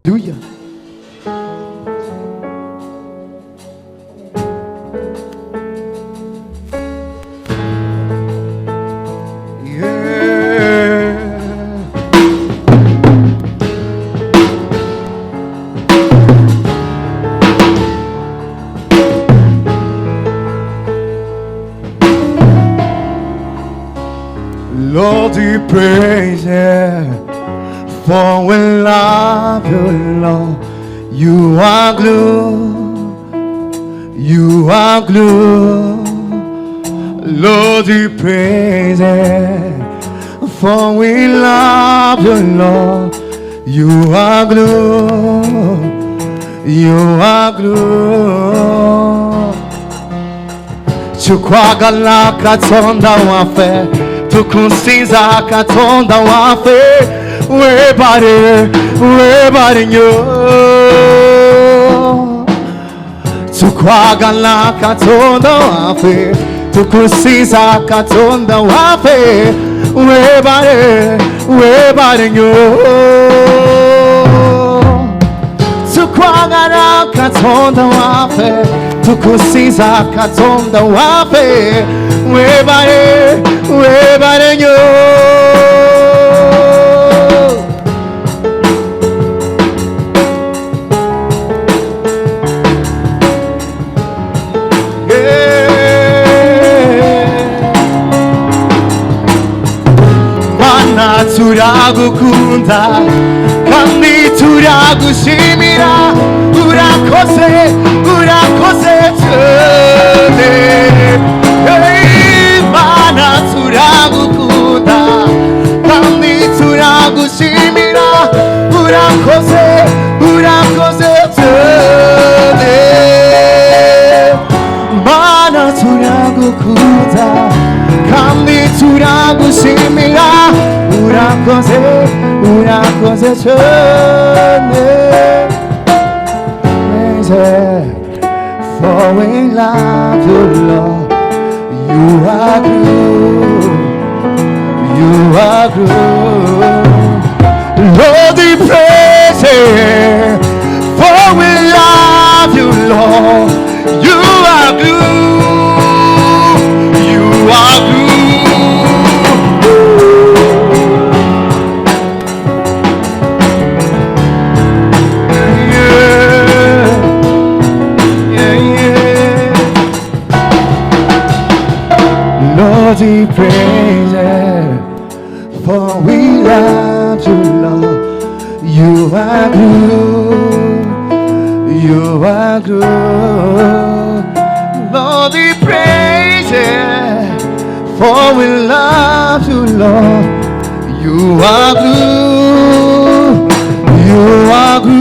Hallelujah. Lord, we praise you, for we love you, Lord. You are glue, you are glue. Lord, we praise you, for we love you, Lord. You are glue, you are glue. Chukwagala katonda wafe, tukunsiza katonda wafe. We're nyo. Chukwagala katonda wafe, tukunsiza katonda wafe. We're nyo. Chukwagala katonda wafe, tukunsiza katonda wafe. We're nyo. Mana turagukunda kandi turagushimira, urakoze cyane. Hey, Mana turagukunda kandi turagushimira, urakoze cyane. Mana turagukunda kandi turagushimira, urakoze cyane. For we love you, Lord. You are good, you are good. Lord, we praise you, for we love you, Lord. You are good, you are good. Lord, we praise you, for we love you, Lord. You are good, you are good. Lord, we praise you, for we love you, Lord. You are good, you are good.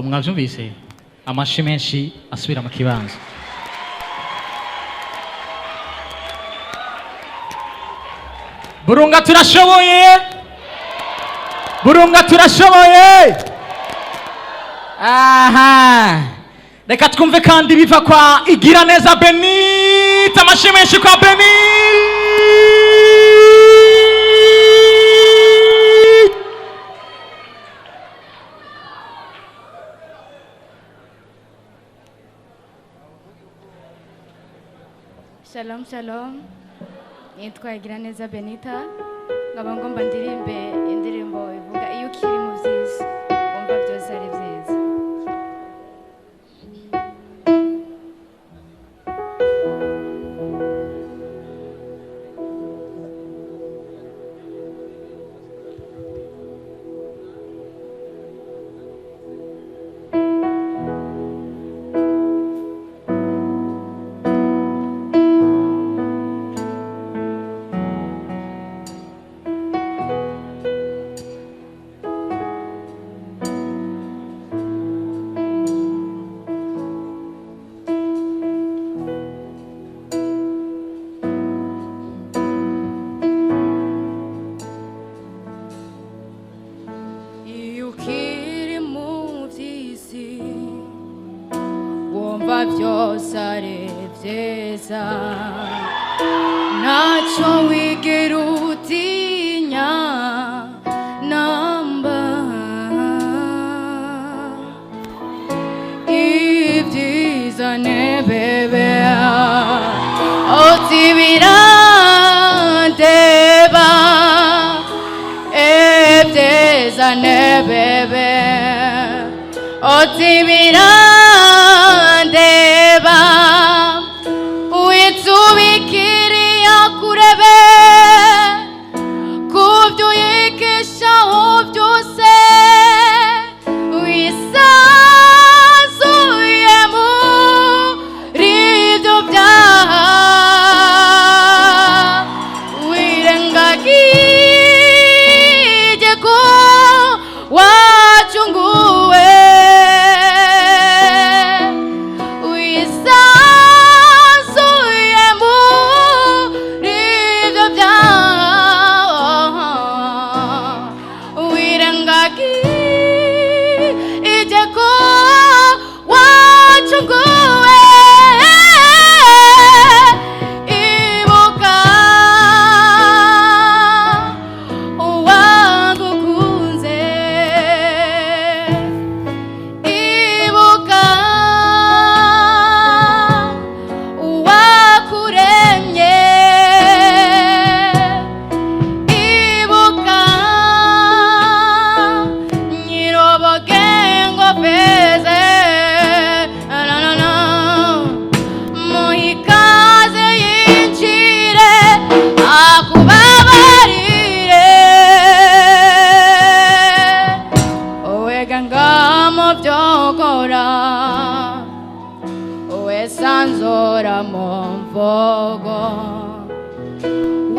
Mwabyumvise amashyi menshi asubira mu kibanza. Burunga turashoboye, Burunga turashoboye. Aha, reka twumve kandi biva kwa Igiraneza Benita. Amashyi menshi kwa Benita. Shalom shalom, nitwa Igiraneza Benita, nkaba ngomba ndirimbe indirimbo ivuga iyo ukiri mu byiza wumva byose ari byiza. byose ari byiza ntacyo wigera utinya namba ibyiza nebebe oti birandeba ibyiza nebebe oti birandeba witsubikiriya kurebe kubyo yikeshaho byose wisanzuye muri ibyo byaha wirengagije ko wacunguwe sanzora momvogo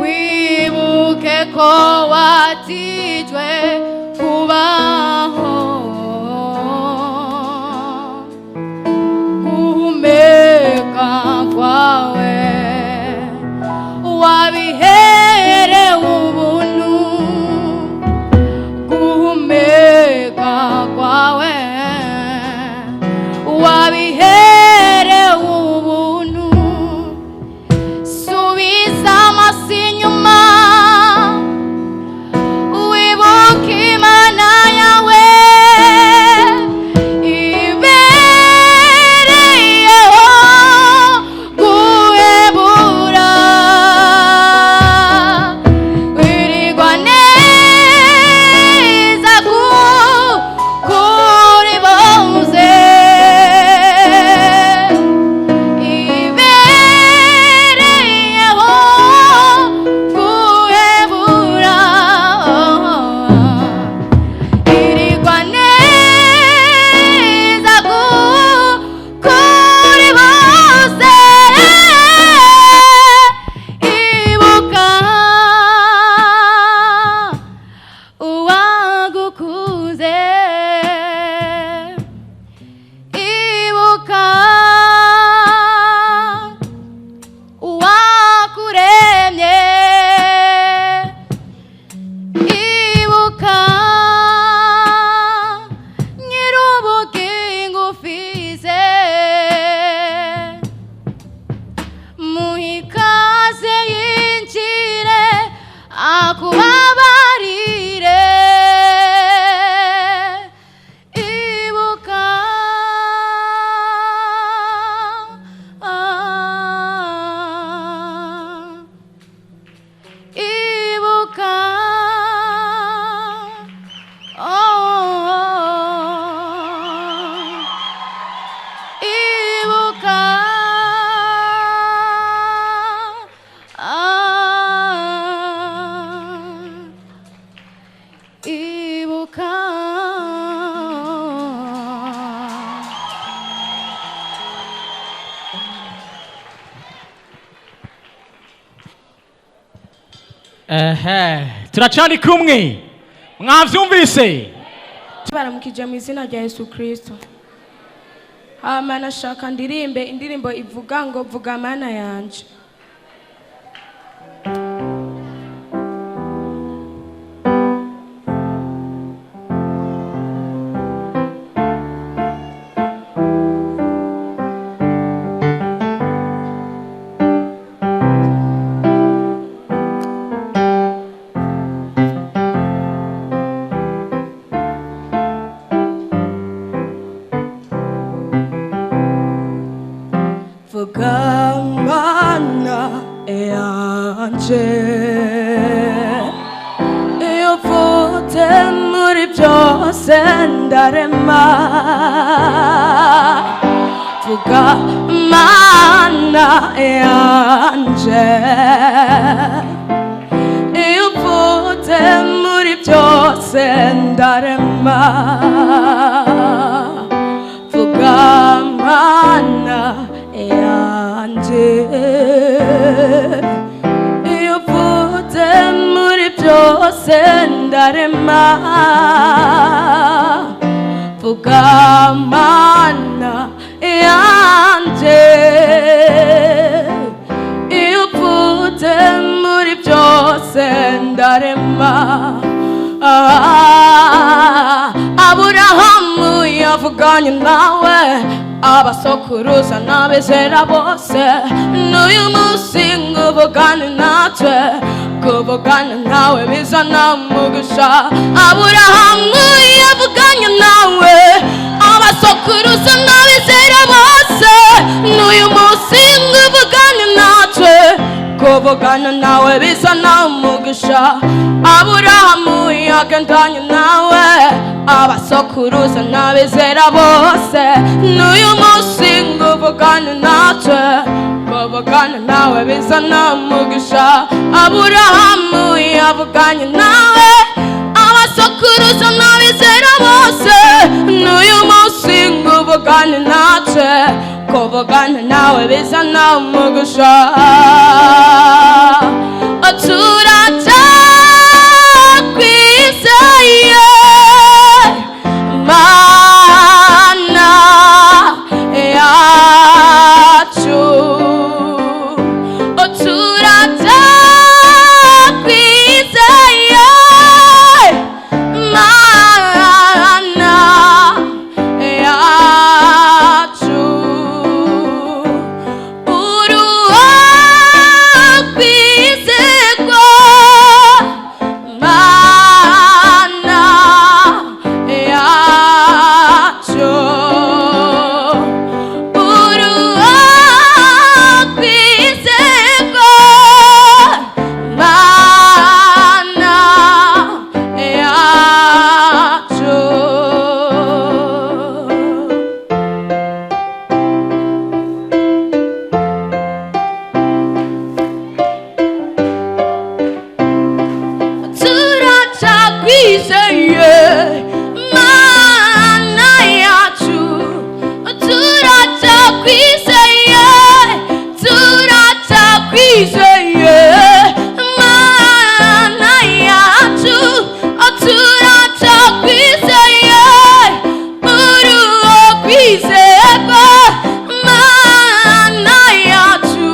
wibuke ko watijwe kubaho guhumeka kwawe wabihere ubuntu guhumeka kwawe wabihere ubuntu subiza amaso inyuma wibuke imana yawe ibereyeho guhebura wirirwa neza kuri bose turacani kumwe mwavyumvise baramukije mu izina rya Yesu Kristo. Hama nashaka ndirimbe indirimbo ivuga ngo vuga mana yanje. iyo uvutse muri byose ndarema vuga mana yanje iyo uvutse muri byose ndarema vuga mana yanje iyo uvutse muri byose ndarema vuga mana yanje iyo uvutse muri byose ndarema Aburahamu yavuganye nawe abasokuruza n'abizera bose n'uyu munsi nguvugane natwe kuvugana nawe bizana umugisha Aburahamu yavuganye nawe abasokuruza n'abizera bose n'uyu munsi nguvugane natwe kuvugana nawe bizana umugisha Aburahamu yagendanye nawe abasokuruza n'abizera bose n'uyu munsi nguvugane natwe kuvugana nawe bizana umugisha Aburahamu yavuganye nawe abasokuruza n'abizera bose n'uyu munsi nguvugane natwe kuvugana nawe bizana umugisha turakwizeye mana yacu turakwizeye mana yacu uruwo kwizerwa mana yacu uruwo kwizerwa mana yacu turakwizeye mana yacu turakwizeye mana yacu turakwizeye uruwo kwizerwa mana yacu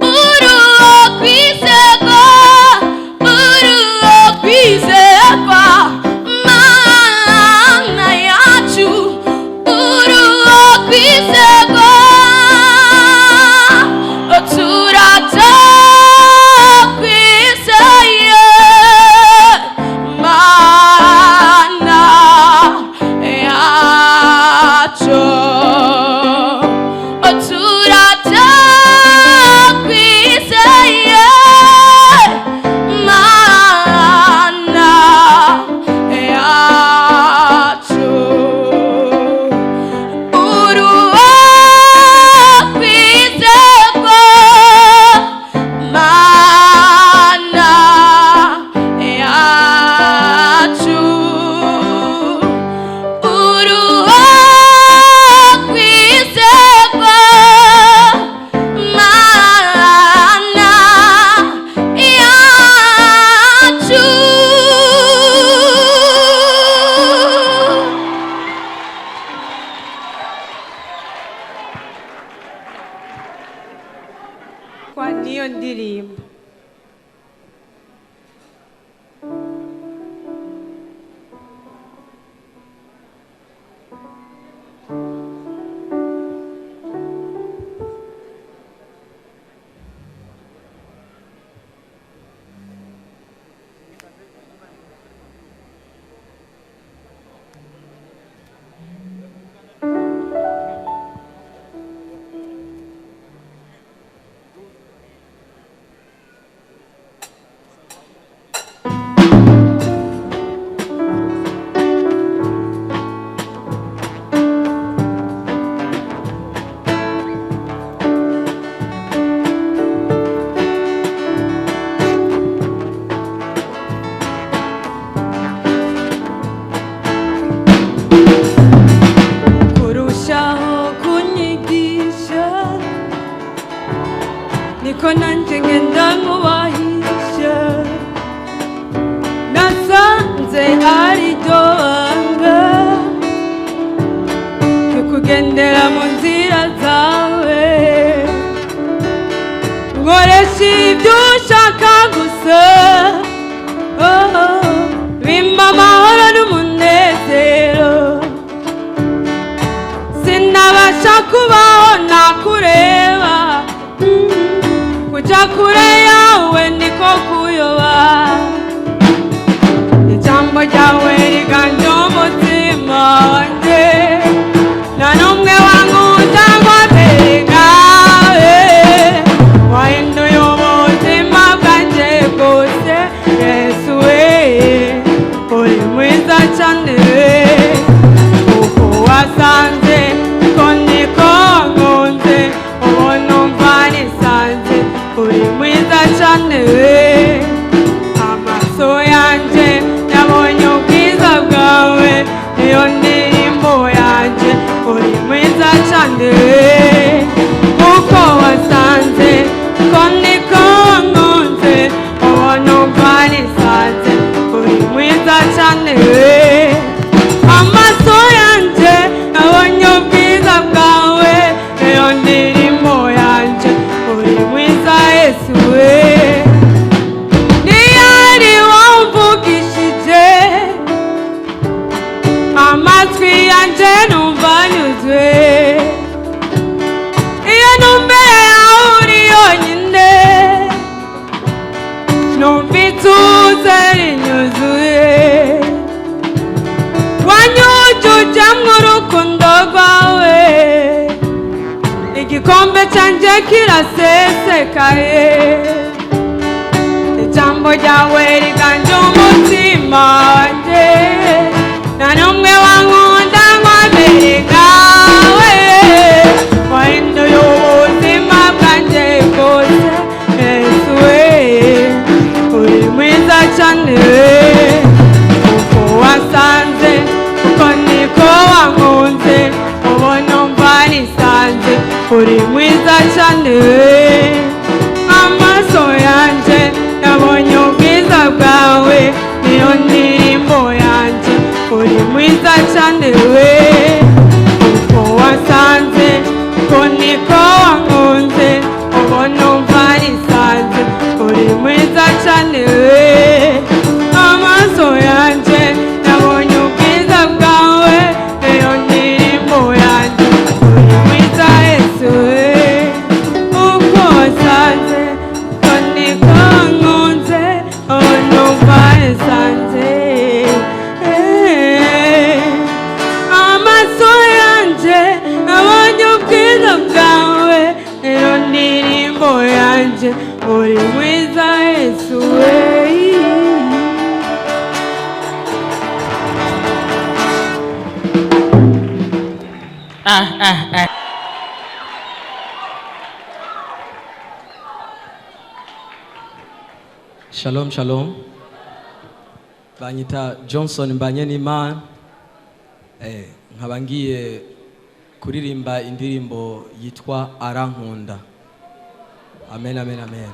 uruwo kwizerwa uruwo kwizerwa kose Yesu we uri mwiza cyane uko wasanze ko niko nkunze uwo numva nisanze uri mwiza cyane amaso yanjye yabonye ubwiza bwawe iyo ndirimbo yanjye uri mwiza cyane uko wasanze ko niko nkunze uwo numva nisanze uri mwiza cyane amaso yanjye yabonye ubwiza bwawe iyo ndirimbo yanjye uri mwiza Yesu we niyari wamvugishije amatwi yanjye numva anyuzwe iyo numbere yawe uri yonyine numva ituze rinyuzuye wanyujujemo urukundo rwawe igikombe cyanjye kirasesekaye ijambo ryawe riganje umutima wanjye nta n'umwe wankunda nkwamere nkawe wahinduye ubuzima bwanjye bwose Yesu we uri mwiza cyane uko wasanze uko niko wankunze ubu numva nisanze uri mwiza cyane amaso yanjye yabonye ubwiza bwawe niyo ndirimbo yanjye uri mwiza cyane we uko wasanze uko niko wankunze ubu numva nisanze uri mwiza cyane we amaso yanjye yabonye ubwiza bwawe niyo ndirimbo yanjye uri mwiza Yesu we uko wasanze uko niko nkunze ubu numva nisanze amaso yanjye yabonye ubwiza bwawe niyo ndirimbo yanjye uri mwiza Yesu we Shalom shalom banyita Johnson Mbanyenimana nkaba ngiye kuririmba indirimbo yitwa Arankunda. Amen amen amen.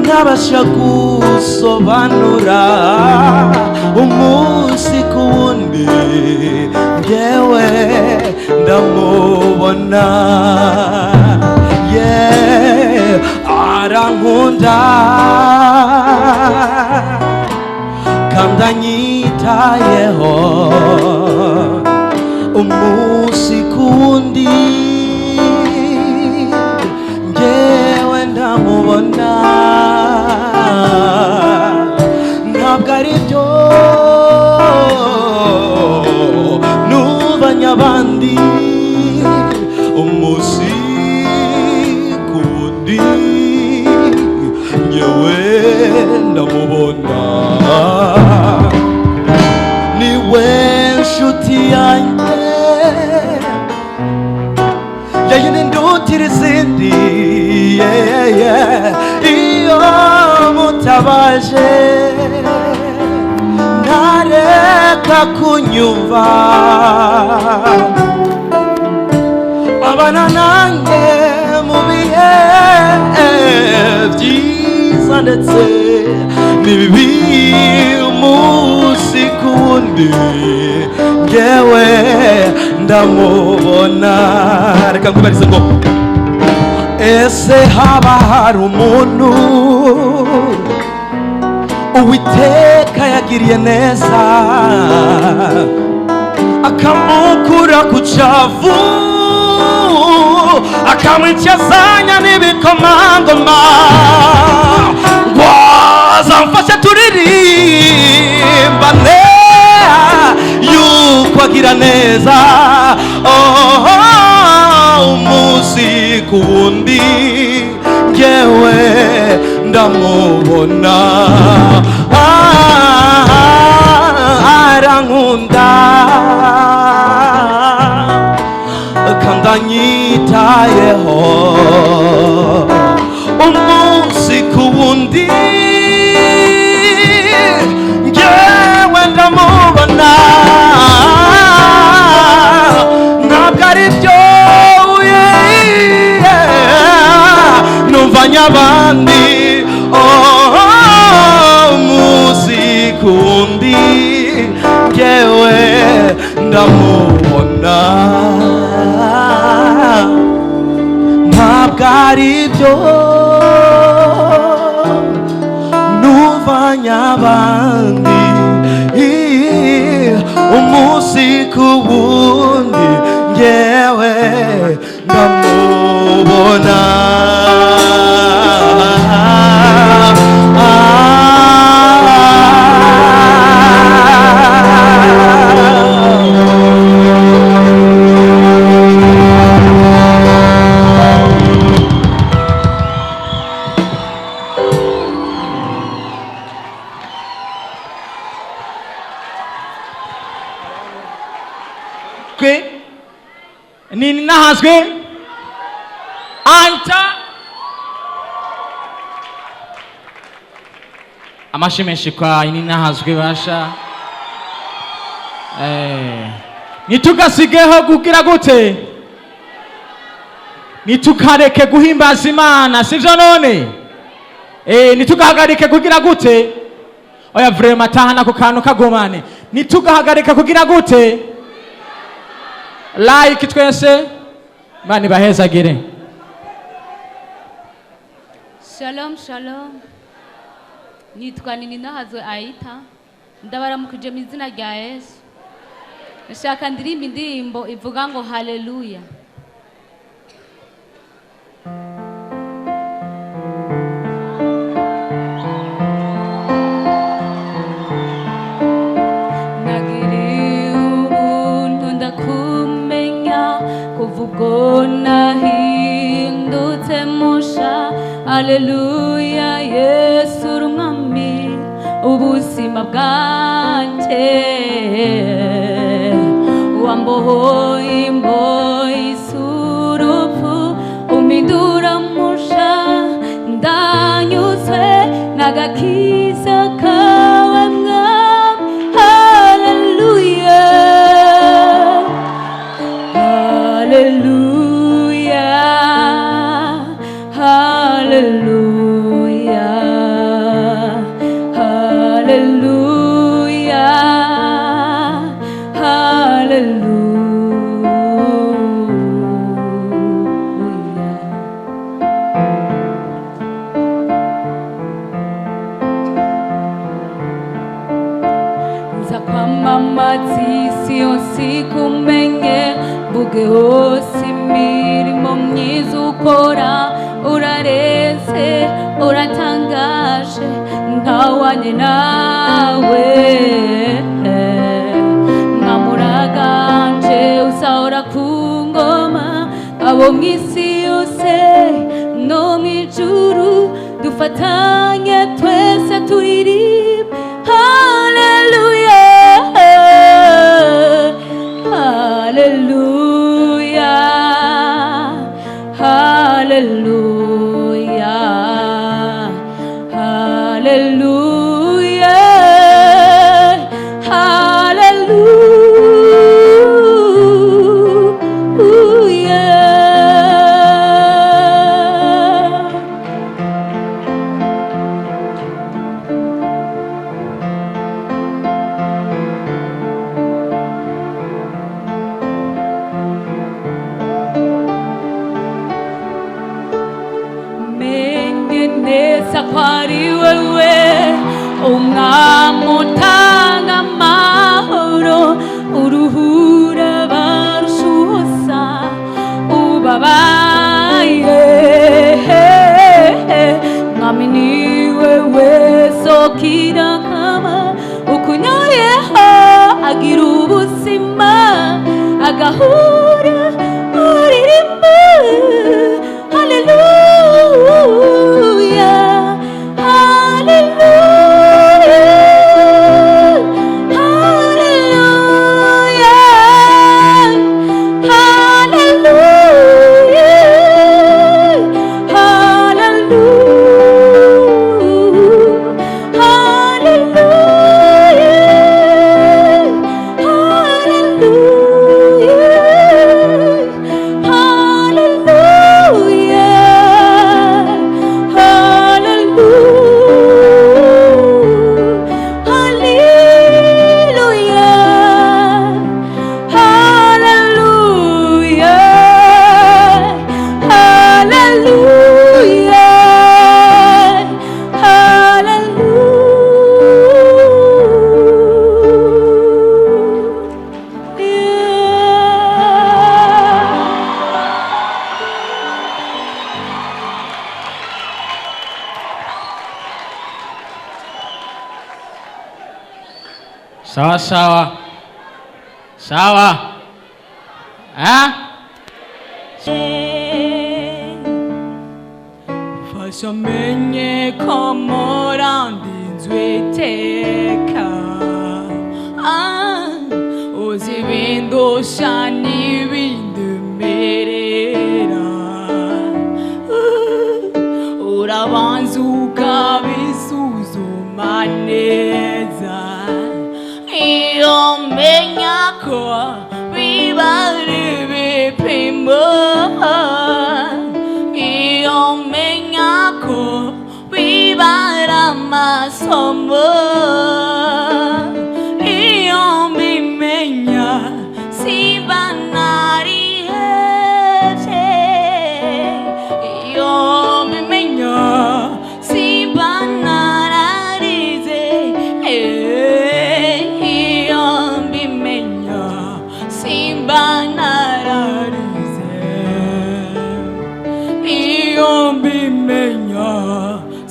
ntabasha gusobanura umunsi ku wundi njyewe ndamubona arankunda kandi anyitayeho umunsi ku wundi njyewe ndamubona ntabwo ari byo kunyumva abana nanjye mu bihe byiza ndetse n'ibibi umunsi ku wundi ngewe ndamubona. Reka nkwibarize ngo ese haba hari umuntu Uwiteka yagiriye neza akamukura ku cyavu akamwicazanya n'ibikomangoma ngo azamfashe turirimbane yuko agira neza umunsi ku wundi ngewe ndamubona arankunda kandi anyitayeho umunsi ku wundi ngewe ndamubona. Ntabwo ari byo numvanye abandi umunsi ku wundi ngewe ndamubona. Ntabwo ari byo numvanye abandi umunsi ku wundi ngewe ndamubona. Nini nahazwe anta amashi menshi kwa nini nahazwe basha nitugasigeho kugira gute nitukareke guhimbaza Imana sivyo none nitugahagarike kugira gute oya vrema tahana ku kantu kagomane nitugahagarika kugira gute like twese bani bahezagire. Shalom shalom, nitwa Nini Nahazwe Aita, ndabaramukije mu izina rya Yesu. Nashaka ndirimba indirimbo ivuga ngo haleluya. Nahindutse musha haleluya Yesu rumami ubuzima bwanjye wambohoye imbohe z'urupfu umindura musha ndanyuzwe n'agakiza kawe mwami haleluya haleluya haleluya haleluya nza kwamamaza isi yose kumenye mvuge hose imirimo myiza ukora urareze uratangaje ntawanye nawe nkamuraganje usahora ku ngoma abo mu isi yose no mu ijuru dufatanye twese turirimba haleluya haleluya haleluya haleluya haleluya umwami utanga amahoro uruhura barushuza ubabaye mwami niwe wesokira kama ukunyoyeho agira ubuzima agahura uririmba haleluya haleluya haleluya haleluya Sawa sawa sawa, fasha menye komora ndinzwe iteka uzi ibindusha n'ibindemerera urabanza ukabisuzuma neza iyo menya ko bibari ibipimo iyo menya ko bibara amasomo iyo mbimenya simba narihevye iyo mbimenya simba nararize iyo mbimenya simba nararize iyo mbimenya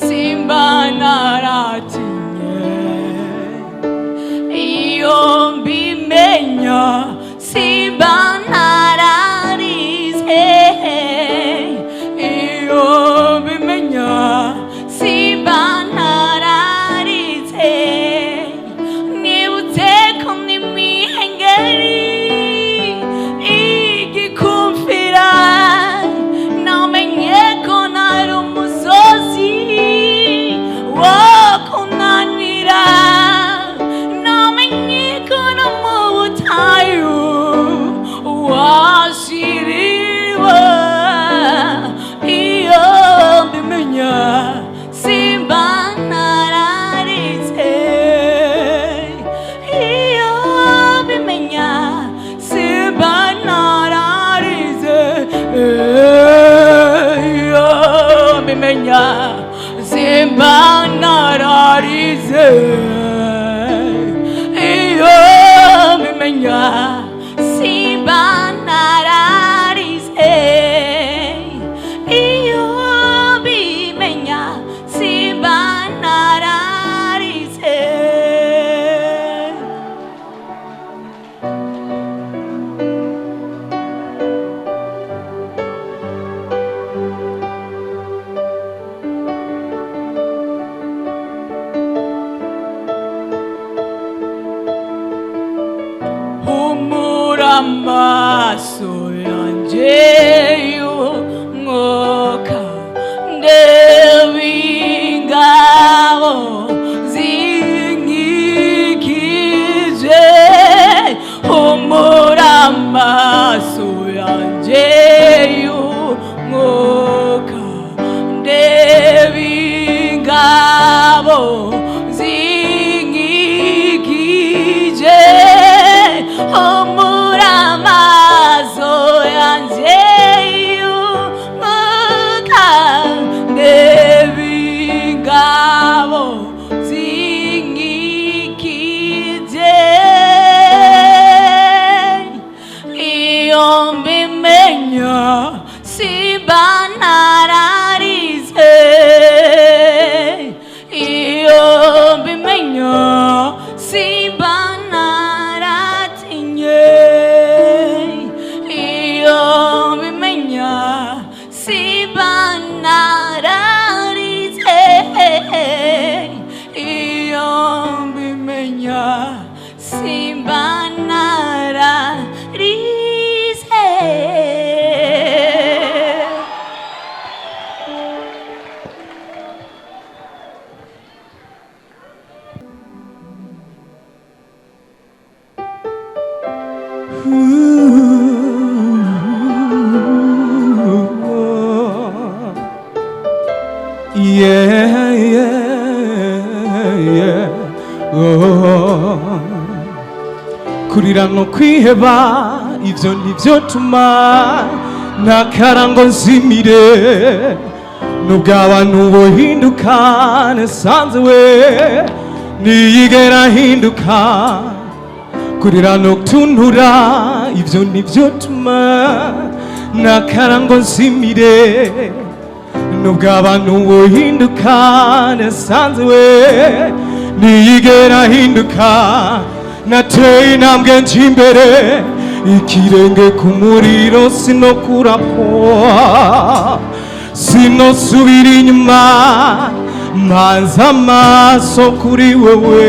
simba naratinye iyo mbimenya simba nararize iyo mbimenya simba nararize nibutse ko n'imihengeri igikumvira namenye ko nari umusozi wo kunanira namenye ko no mu butayu washiriwe iyo mbimenya simba nararize iyo mbimenya simba nararize iyo mbimenya simba nararize iyo mbimenya simba nararize iyo mbimenya simba nararize humura amaso yanje y'umwuka ndeba ingabo zinkikije humura amaso yanje y'umwuka ndeba ingabo zinkikije humura amaso yanje Yeah, yeah. kurira no kwiheba ivyo nivyo tuma nakarango nzimire nubwo abantu bohinduka nasanze we niyigera hinduka kurira no tuntura ivyo nivyo tuma nakarango nzimire nubwo abantu bohinduka nasanze we niyigera hinduka nateye intambwe nje imbere ikirenge ku muriro sinokurako sinosubira inyuma manza amaso kuri wewe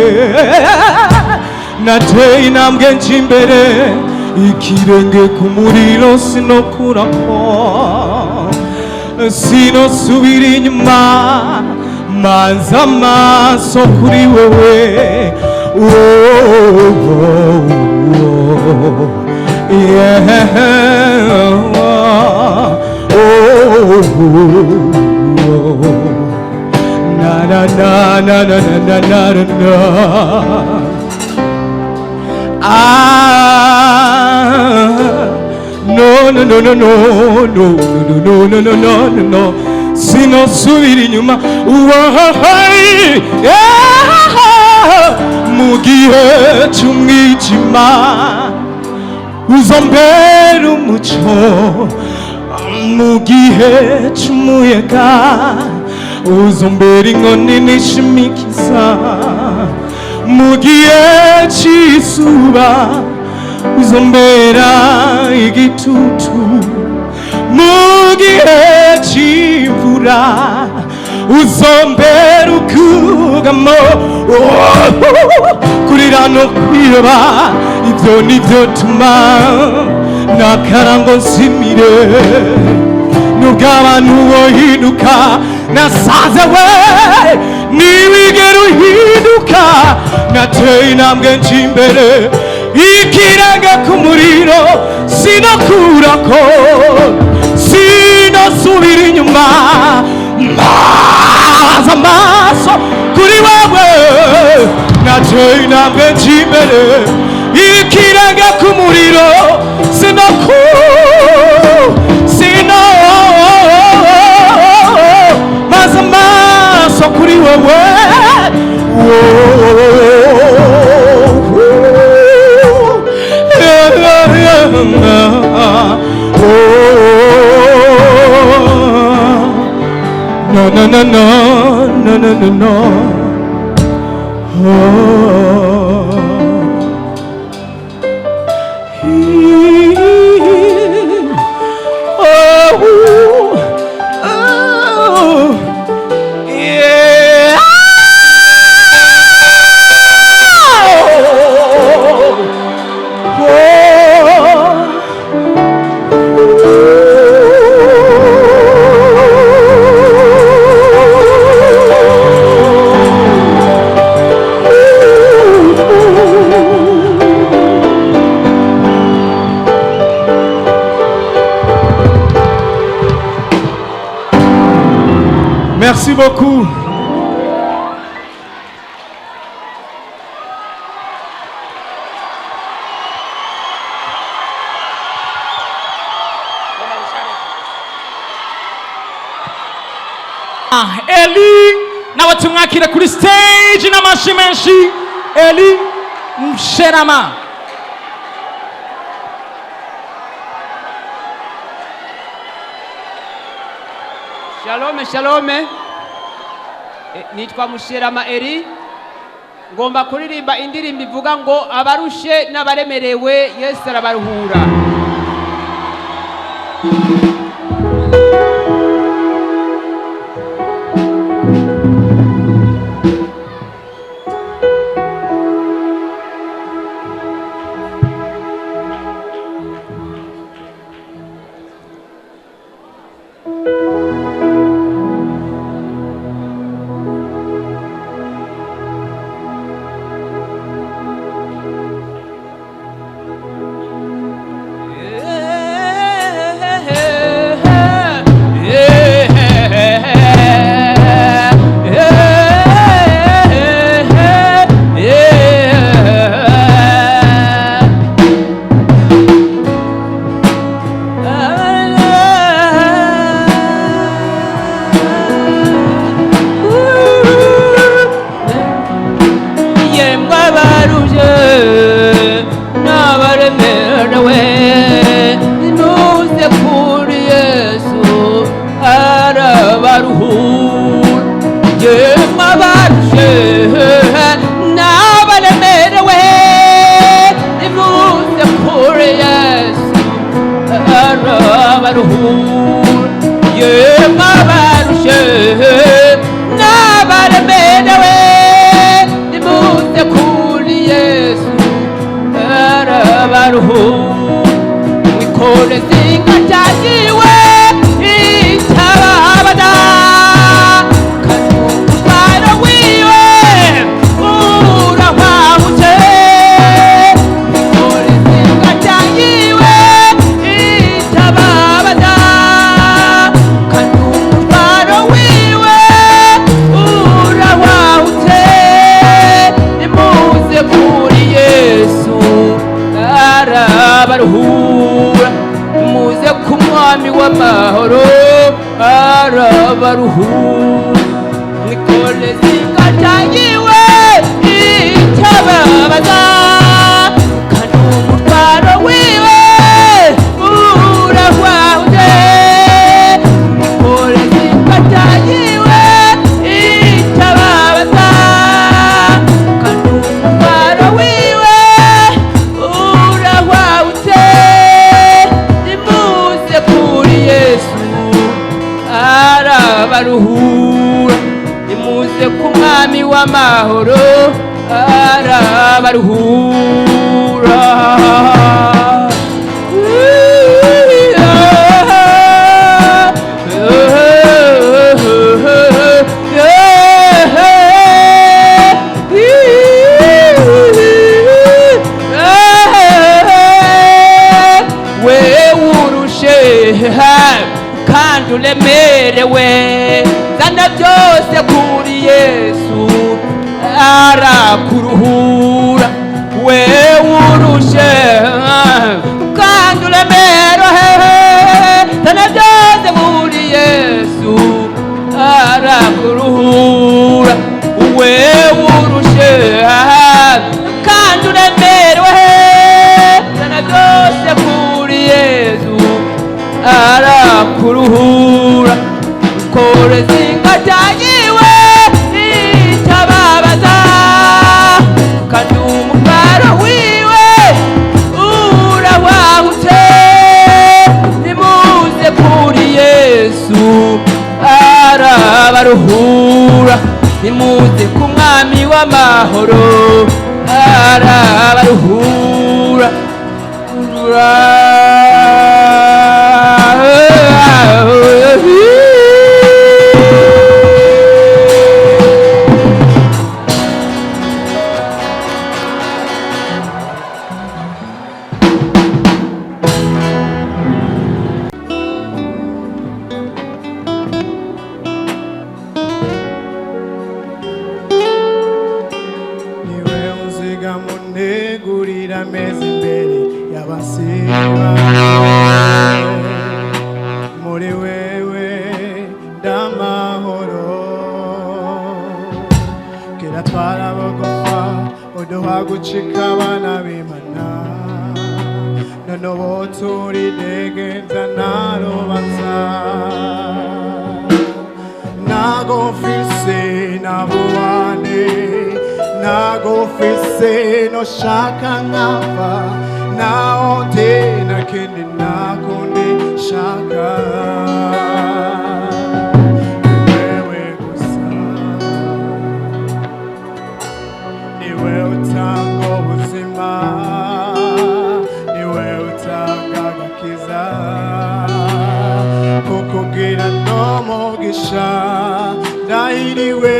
nateye intambwe nje imbere ikirenge ku muriro sinokurako sinosubira inyuma manza amaso kuri wewe oh, oh, oh, yeah, oh, oh, na na na na na na na na no no no no no no no no no no no no sinosubira inyuma mu gihe cy'umwijima uzombera umucyo mu gihe cy'umuyaga uzombera inkoni n'ishimikiza mu gihe cy'izuba uzombera igitutu mu gihe cy'imvura uzombera ukugamo kurira no kwiheba ivyo nivyo tuma nakarango nzimire nubwo abantu bohinduka nasanze we niwigera uhinduka nateye intambwe nje imbere ikirenge ku muriro sinokurako sinosubira inyuma maza amaso kuri wewe nateye intambwe nje imbere ikirenge ku muriro maza amaso kuri wewe no no no no no no no no Merci beaucoup. Eli nawe tumwakire kuri stage n'amashyi menshi. Eli Msherama. Shalome shalome, nitwa Musherama Eli, ngomba kuririmba indirimbo ivuga ngo abarushe n'abaremerewe Yesu arabaruhura. arabaruhura yemwe abarushe n'abaremerewe nimuze kuri Yesu arabaruhura mwikore zinga ryagiwe itababada kandi umutwaro wiwe urahwahutse mwikore zinga ryagiwe itababada kandi umutwaro wiwe urahwahutse nimuze kuri Yesu arabaruhura muze ku mwami w'amahoro arabaruhura mwikore zinga ryagiwe itababaza kandi umutwaro wiwe urahwahutse mwikore zinga ryagiwe itababaza kandi umutwaro wiwe urahwahutse nimuze kuri Yesu arabaruhura nimuze ku mwami w'amahoro arabaruhura kandi uremerewe zana byose kuri Yesu arakuruhura we urushe kandi uremerewe zana byose kuri Yesu arakuruhura we urushe kandi uremerewe zana byose kuri Yesu arakuruhura kore zinga ryagiwe itababaza kandi umutwaro wiwe urahwahutse nimuze kuri Yesu arabaruhura nimuze ku mwami w'amahoro arabaruhura munegurira ameza imbere y'abasiba muri wewe ndamahoro kera twarabogofa uduha gucika abana b'Imana none ubu turi degenza narubanza nagofise nabuwane nagofise no shaka nkapfa naho tena kindi nakundi shaka wewe gusa niwe utanga ubuzima niwe utanga agakiza kukugira no mugisha ndahiriwe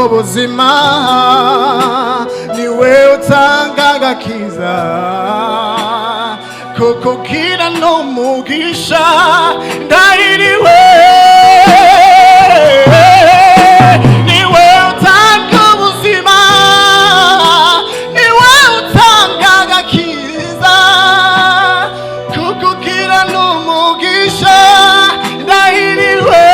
ubuzima niwe utanga agakiza kukugira no mugisha ndahiriwe niwe utanga ubuzima niwe utanga agakiza kukugira no mugisha ndahiriwe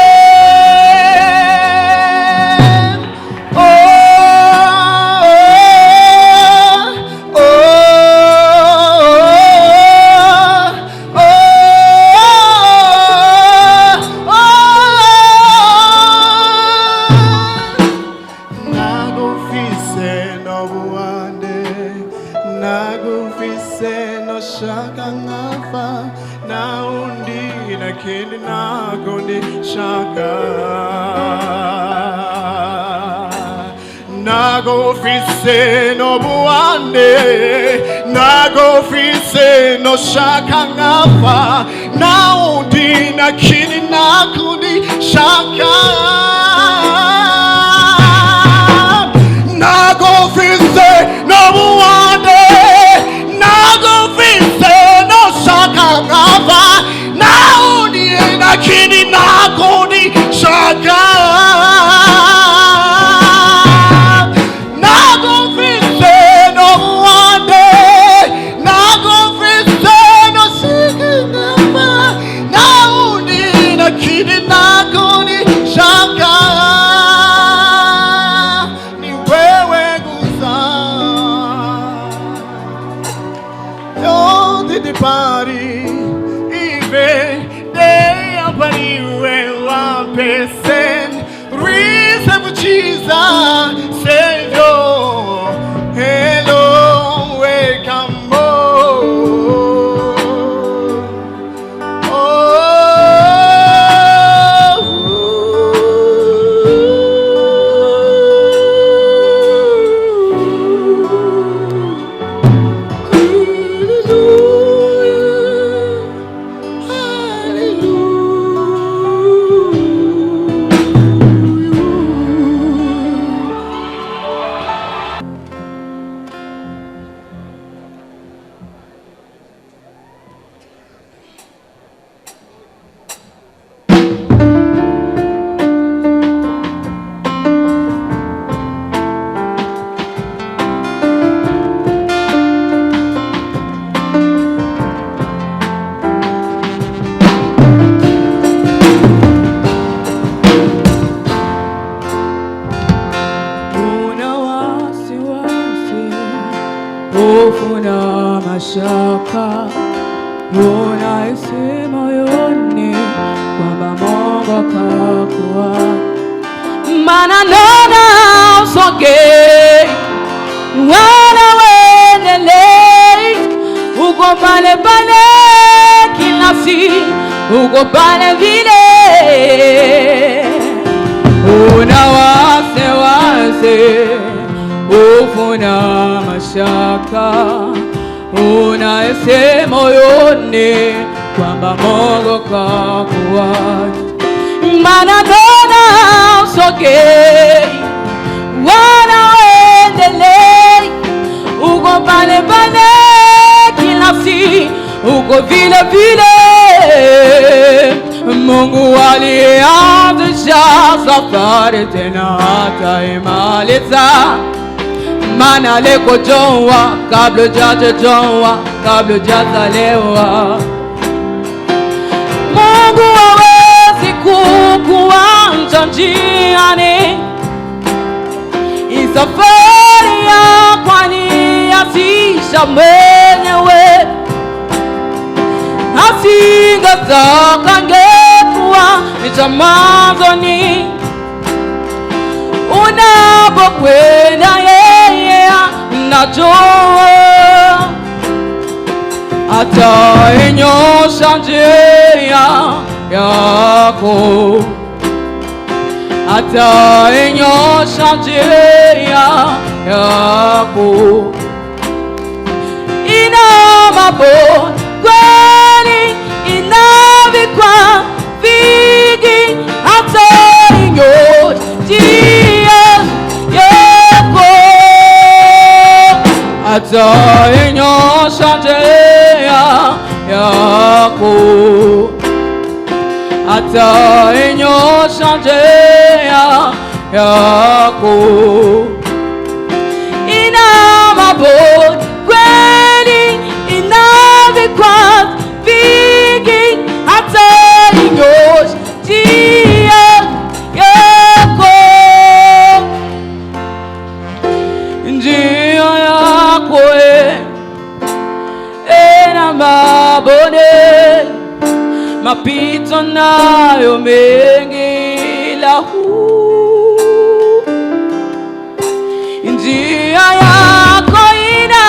nagufise noshaka nkafa naundi nakindi nakundi shaka nagufise nobuande nagufise noshaka nkafa naundi nakindi nakundi shaka nagufise nobuande nagufise noshaka nkafa naundi nakindi nakundi shaka nagufise nobuande nagufise noshaka nkafa naundi nakindi nakundi shaka party even day upon you and one person reason for Jesus Savior hello welcome mashaka unahisi moyoni kwamba Mungu akakuwa, maana naona usogei wala uendelei, uko pale pale kila siku, uko pale vile una wasiwasi, ufuna mashaka unahisi moyoni kwamba Mungu kakuacha, maana naona usogei wala uendelei, uko pale pale kila siku, uko vile vile. Mungu alianzisha safari tena hataimaliza, maana alikujua kabla hujajijua, kabla hujazaliwa. Mungu hawezi kukuacha njiani, hii safari yako alianzisha mwenyewe, asingetaka ingekuwa ni cha mwanzoni. Unapokwenda yeye anajua, atainyosha njia yako, atainyosha njia yako. Ina mabonde kweli, ina vikwazo vingi, atainyosha njia yako, atainyosha njia yako, atainyosha njia yako. Ina mabonde kweli, ina vikwazo vingi, atainyosha njia yako. Njia yako ina mabonde, mapito nayo mengi, lahu njia yako ina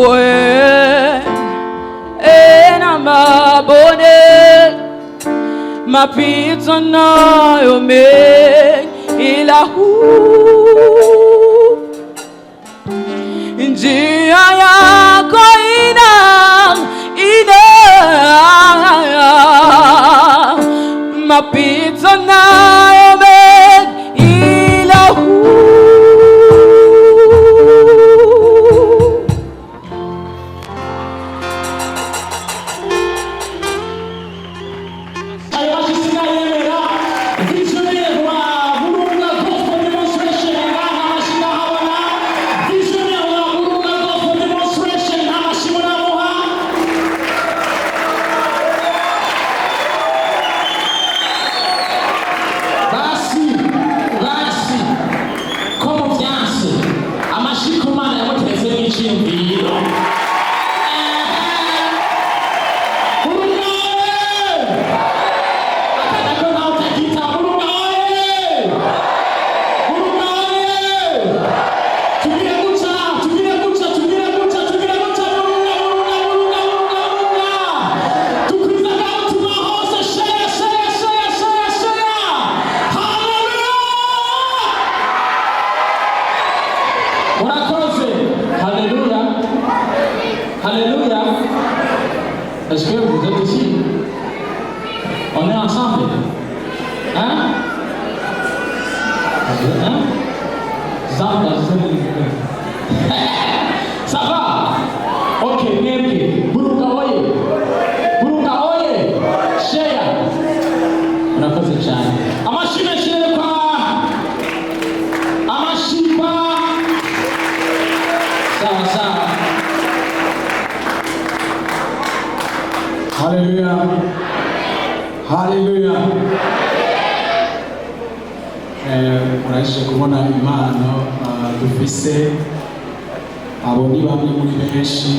ouais, na mabone, ma pizza na yo me ilahu, njia yako ina, ma pizza na yo me ilahu. Alléluia. Est-ce que vous êtes ici? On est ensemble. Hein? Hein? Ça va? Ok, merci. Buruka oye. Buruka oye. Sheya. Murakoze cyane. Amashimwe kwa. Amashimba. Sawa. Hallelujah. Hallelujah. Murashije kubona impano dufise abo ni bamwe muri benshi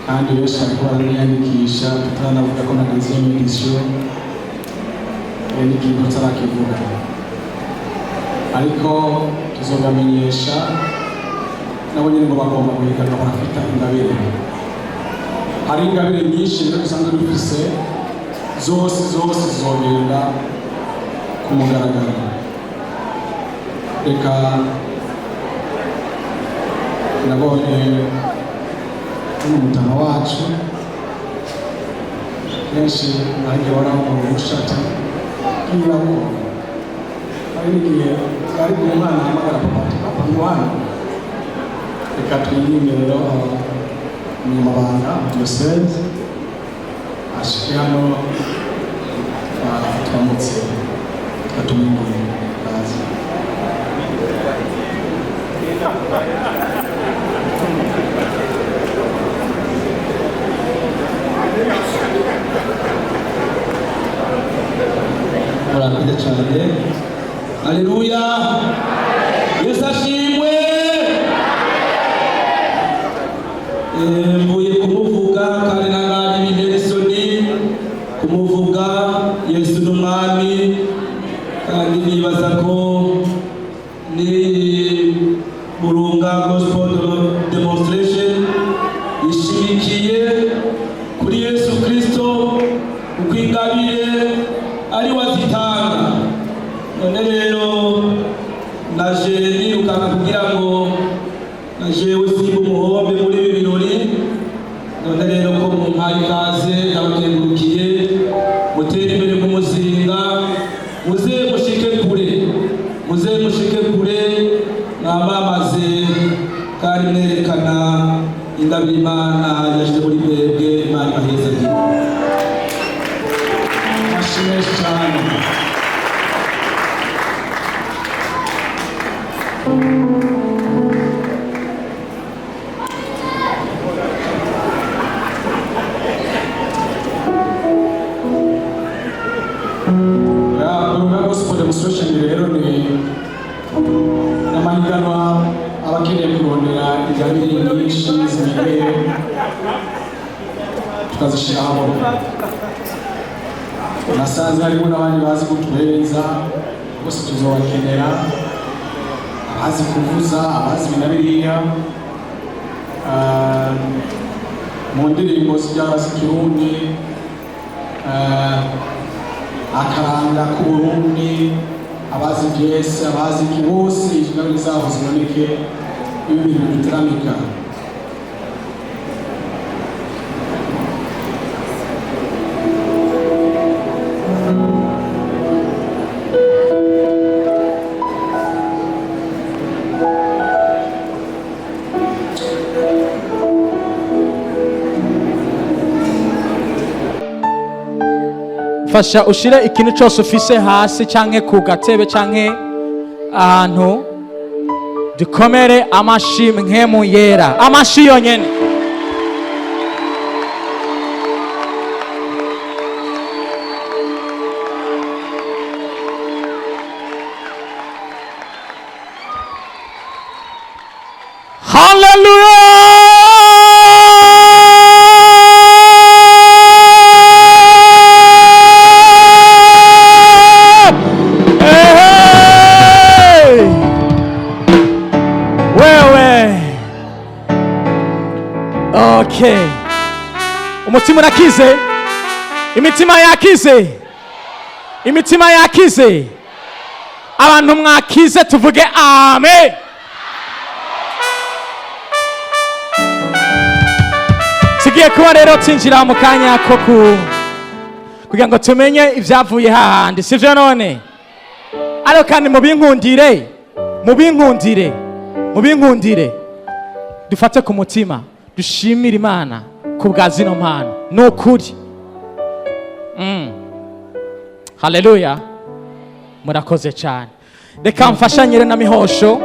kandi benshi ariko bariyandikisha tutanavuga ko nageze mu edisiyo n'ikintu tutarakivuga ariko tuzobamenyesha nabo nyine ngo bagomba guhiganwa barafite ingabire. Hari ingabire nyinshi rero dusanzwe dufise zose zizogenda ku mugaragaro. Reka nabonye n'umutana wacu kenshi nanjye waramuha ubushake bw'irabo hari n'igihe ari ku mwana hamagara papa mwana. Reka twirinde rero umunyamabanga diyoseze ashike hano turamutse atumiye bazi. Murakoze cyane. Haleluya. Yesu ashimwe. Mvuye kumuvuga kandi nangani Nelson kumuvuga Yesu n'umwami kandi nibaza ko ni Burunga Gospel Demonstration ishimikiye kuri Yesu Kristo ukwingabire ari wazitanga. None rero naje nirukanka kugira ngo najewe simba umuhombe muri ibi birori. None rero ko mumpaye ikaze ndabakengurukiye mutere imbere nk'umuzinga muze mushike kure mwamamaze kandi mwerekana ingabire Imana yashyize muri mwebwe. Imana ibahezagire. Ashimwe cyane. Gospel Demonstration rero ni n'amahiganwa abakeneye kurondera ingabire nyinshi zibereye tukazishyira hamwe. Nasanze harimo n'abandi bazi kutwenza bose tuzobakenera, abazi kuvuza, abazi ibintu biriya mu ndirimbo z'ikirundi akaranga k'uburundi abazi byese abazi iki bose ingabire zabo ziboneke ibi bintu bitaramika. fasha ushire ikintu cyose ufise hasi canke ku gatebe canke ahantu dukomere amashi nkemu yera amashi yonyene. Hallelujah! Okay. Umutima urakize? Imitima yakize? Imitima yakize? Abantu mwakize tuvuge amen. Tugiye kuba rero twinjira mu kanya ko kugira ngo tumenye ibyavuye hahandi, sivyo none? Ariko kandi mubinkundire dufate ku mutima dushimira Imana ku bwa zino mpano nukuri. Haleluya, murakoze cyane. Reka mfashanyire na Mihosho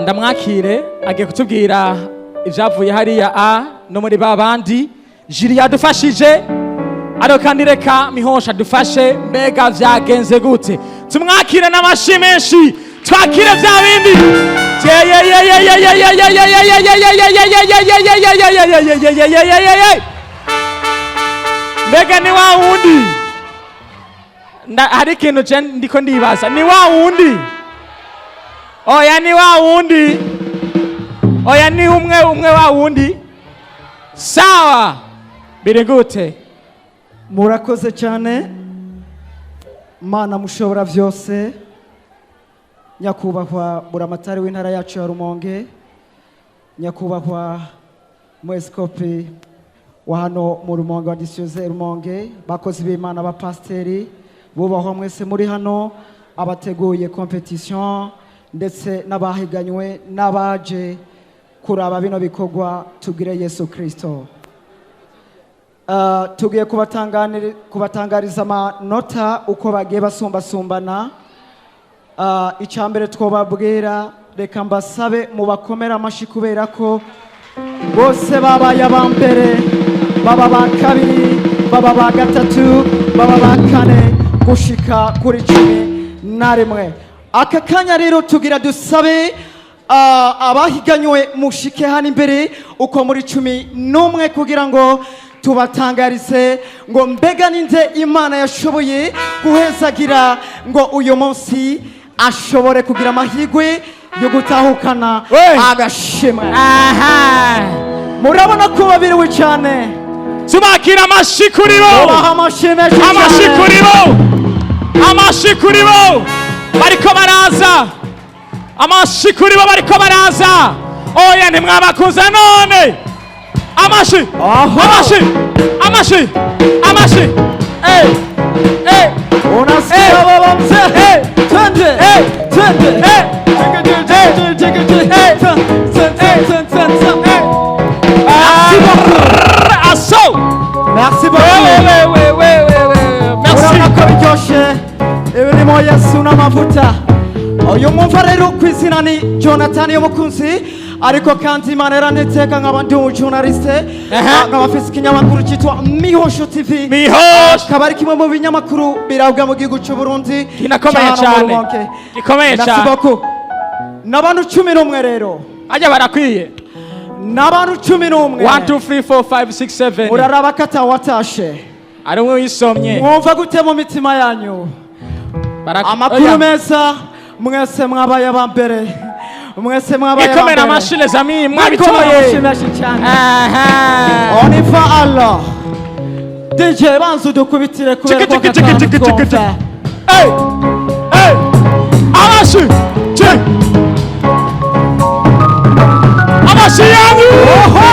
ndamwakire agiye kutubwira ibyavuye hariya no muri babandi jiri yadufashije. Ariko kandi reka Mihosho adufashe mbega vyagenze gute. Tumwakire n'amashi menshi, twakire vya bindi. Mbega ni wa wundi hari ikintu je ndiko ndibaza, ni wa wundi? Oya ni wa wundi? Oya ni umwe wa wundi? Sawa, biri gute? Murakoze cyane Mana mushobora vyose, nyakubahwa buramatari w'intara yacu ya Rumonge, nyakubahwa mweskopi wa hano mu Rumonge wa Diocese Rumonge, bakozi b'Imana ba pasteri bubahwa mwese muri hano, abateguye competition ndetse n'abahiganywe n'abaje kuraba bino bikorwa tugire Yesu Kristo. Tugiye kubatangariza amanota uko bagiye basumbasumbana. Icyambere twobabwira, reka mbasabe mu bakomera amashi kubera ko bose babaye abambere, baba ba kabiri, baba ba gatatu, baba ba kane gushika kuri 11. Aka kanya rero tugira dusabe abahiganywe mushike hano imbere uko muri 11 kugira ngo tubatangarize ngo mbega ninde Imana yashoboye guhezagira ngo uyu munsi ashobore kugira amahirwe yo gutahukana agashimwe. Murabona ko babiriwe cyane. Tumakira amashi kuri bo, amashi kuri bo bariko baraza, amashi kuri bo bariko baraza. Oya ntimwabakuza none. Amashi, amashi. Unasikia baba mzee, twende. Merci beaucoup. Merci ko biryoshe. Ibirimo Yesu n'amavuta. Uyu mwumva rero kwizina ni Jonathan y'umukunzi, ariko kandi Imana yaranteka nk'abandi umujournaliste, nk'abafise ikinyamakuru cyitwa Mihosho TV. Mihosho kabari kimwe mu binyamakuru birabwa mu gihugu cy'u Burundi. Kinakomeye cyane. Gikomeye cyane. Merci beaucoup. N'abantu 11 rero. Ajya barakwiye. N'abantu 11. 1 2 3 4 5 6 7. Uraraba kata watashe. Ari mwe wisomye. Mwumva gute mu mitima yanyu? Amakuru meza mwese mwabaye abambere. mwese mwabaye ikomera amashyi les amis mwabitoye mwabitoye cyane aha on y va alors DJ banzu dukubitire kubera ko katamva hey hey amashyi check amashyi yanyu oho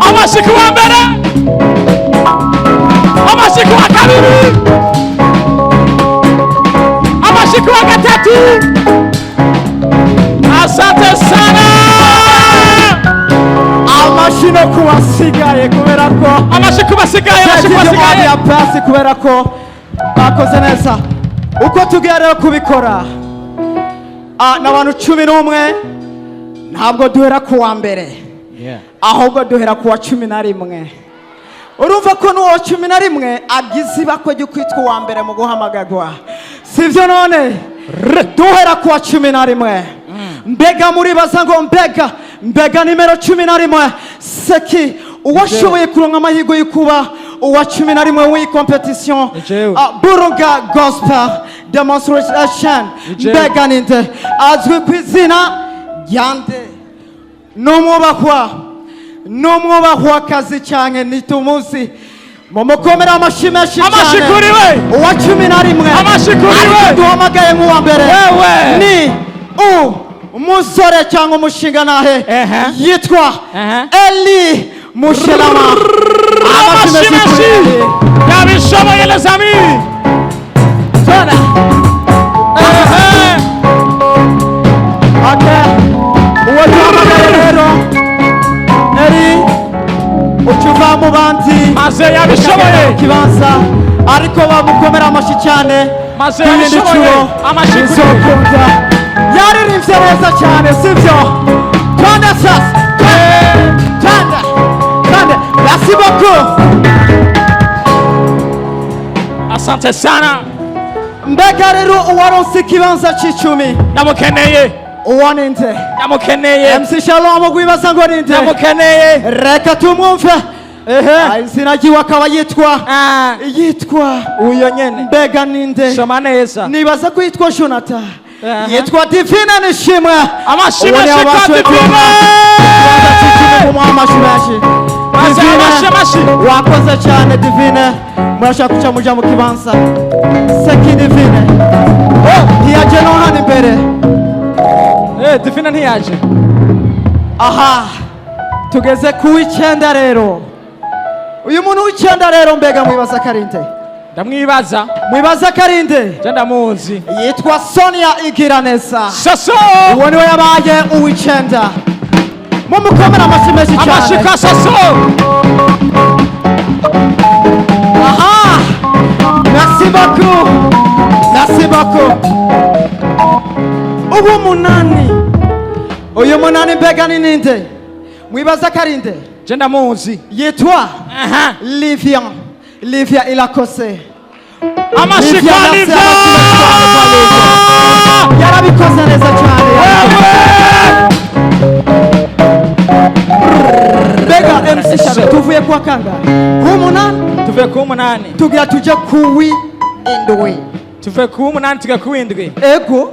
amashyi kuwa mbere amashyi kuwa kabiri amashyi kuwa gatatu asante sana amashyi no kubasigaye kubera ko amashyi kubasigaye amashyi kubasigaye ya pasi kubera ko bakoze neza uko tugiye rero kubikora n'abantu 11 ntabwo duhera kuwa mbere ahubwo duhera kuwa 11 urumva ko n'uwo 11 agize ibakwe ryo kwitwa uwa mbere mu guhamagagwa sivyo none duhera kuwa 11 mbega muribaza ngo mbega nimero 11 seki uwashoboye kuronka amahirwe y'ikuba uwa 11 w'iyi competition Burunga Gospel Demonstration mbega ninde azwi ku izina ryande n'umwubahwakazi cyane nitumuzi mumukomera amashyi menshi cyane amashyi kuri we uwa 11 amashyi kuri we duhamagaye nk'uwa mbere wewe ni umusore cyangwa umushinga nahe yitwa Eli Mushelama amashyi menshi yabishoboye les amis tona uwo duhamagaye rero Eli ucuva mu bandi maze yabishoboye kibanza ariko bamukomera amashyi cyane maze yabishoboye amashyi kuri we yaririmbye neza cyane sibyo twanda sasa twanda merci beaucoup asante sana mbega rero uwaronse ikibanza c'icumi ndamukeneye uwo ninde ndamukeneye MC Shalom gwibaza ngo ninde ndamukeneye reka tumwumve izina ryiwe akaba yitwa uyo nyene mbega ninde soma neza nibaza ko yitwa Jonathan yitwa Divine Nishimwe amashyi menshi kwa Divine Divine wakoze cyane Divine murashaka kuca muja mu kibanza seki Divine ntiyaje no hano imbere Divine ntiyaje aha tugeze ku w'icyenda rero uyu muntu w'icyenda rero mbega mwibaza karinde ndamwibaza karinde je ndamuzi yitwa Sonia Igiraneza Soso uwo niwe yabaye uw'icyenda mumukomera amashyi menshi cyane amashyi ka Soso aha merci beaucoup uyu munani mbega ni ninde mwibaza karinde je ndamuzi yitwa Livia Ilakose amashyi kwa Livia yarabikoze neza cyane mbega MC Shabe tuvuye kwa kangahe tuvuye ku 8 tugira tuje kuwi indwi tuvuye ku 8 tugira ku 7 ego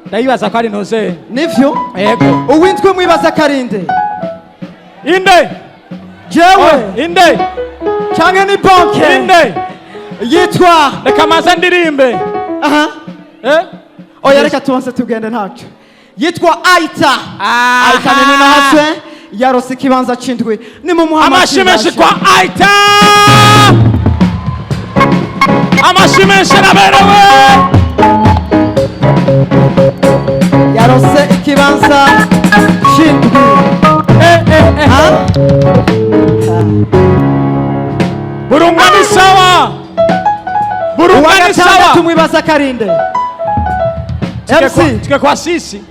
ndayibaza ko ari ntuze nivyo ego uwindwe mwibaza karinde inde jewe inde cyangwa ni banke inde yitwa reka maze ndirimbe oya reka tubanze tugende ntacyo yitwa Aita ni nina hase yarose ikibanza c'indwi ni mu muhamadi amashyi menshi kwa Aita amashyi menshi naberewe yarose ikibanza c'indwi Burunga ni sawa Burunga ni sawa tumwibaza karinde MC tuke kwa sisi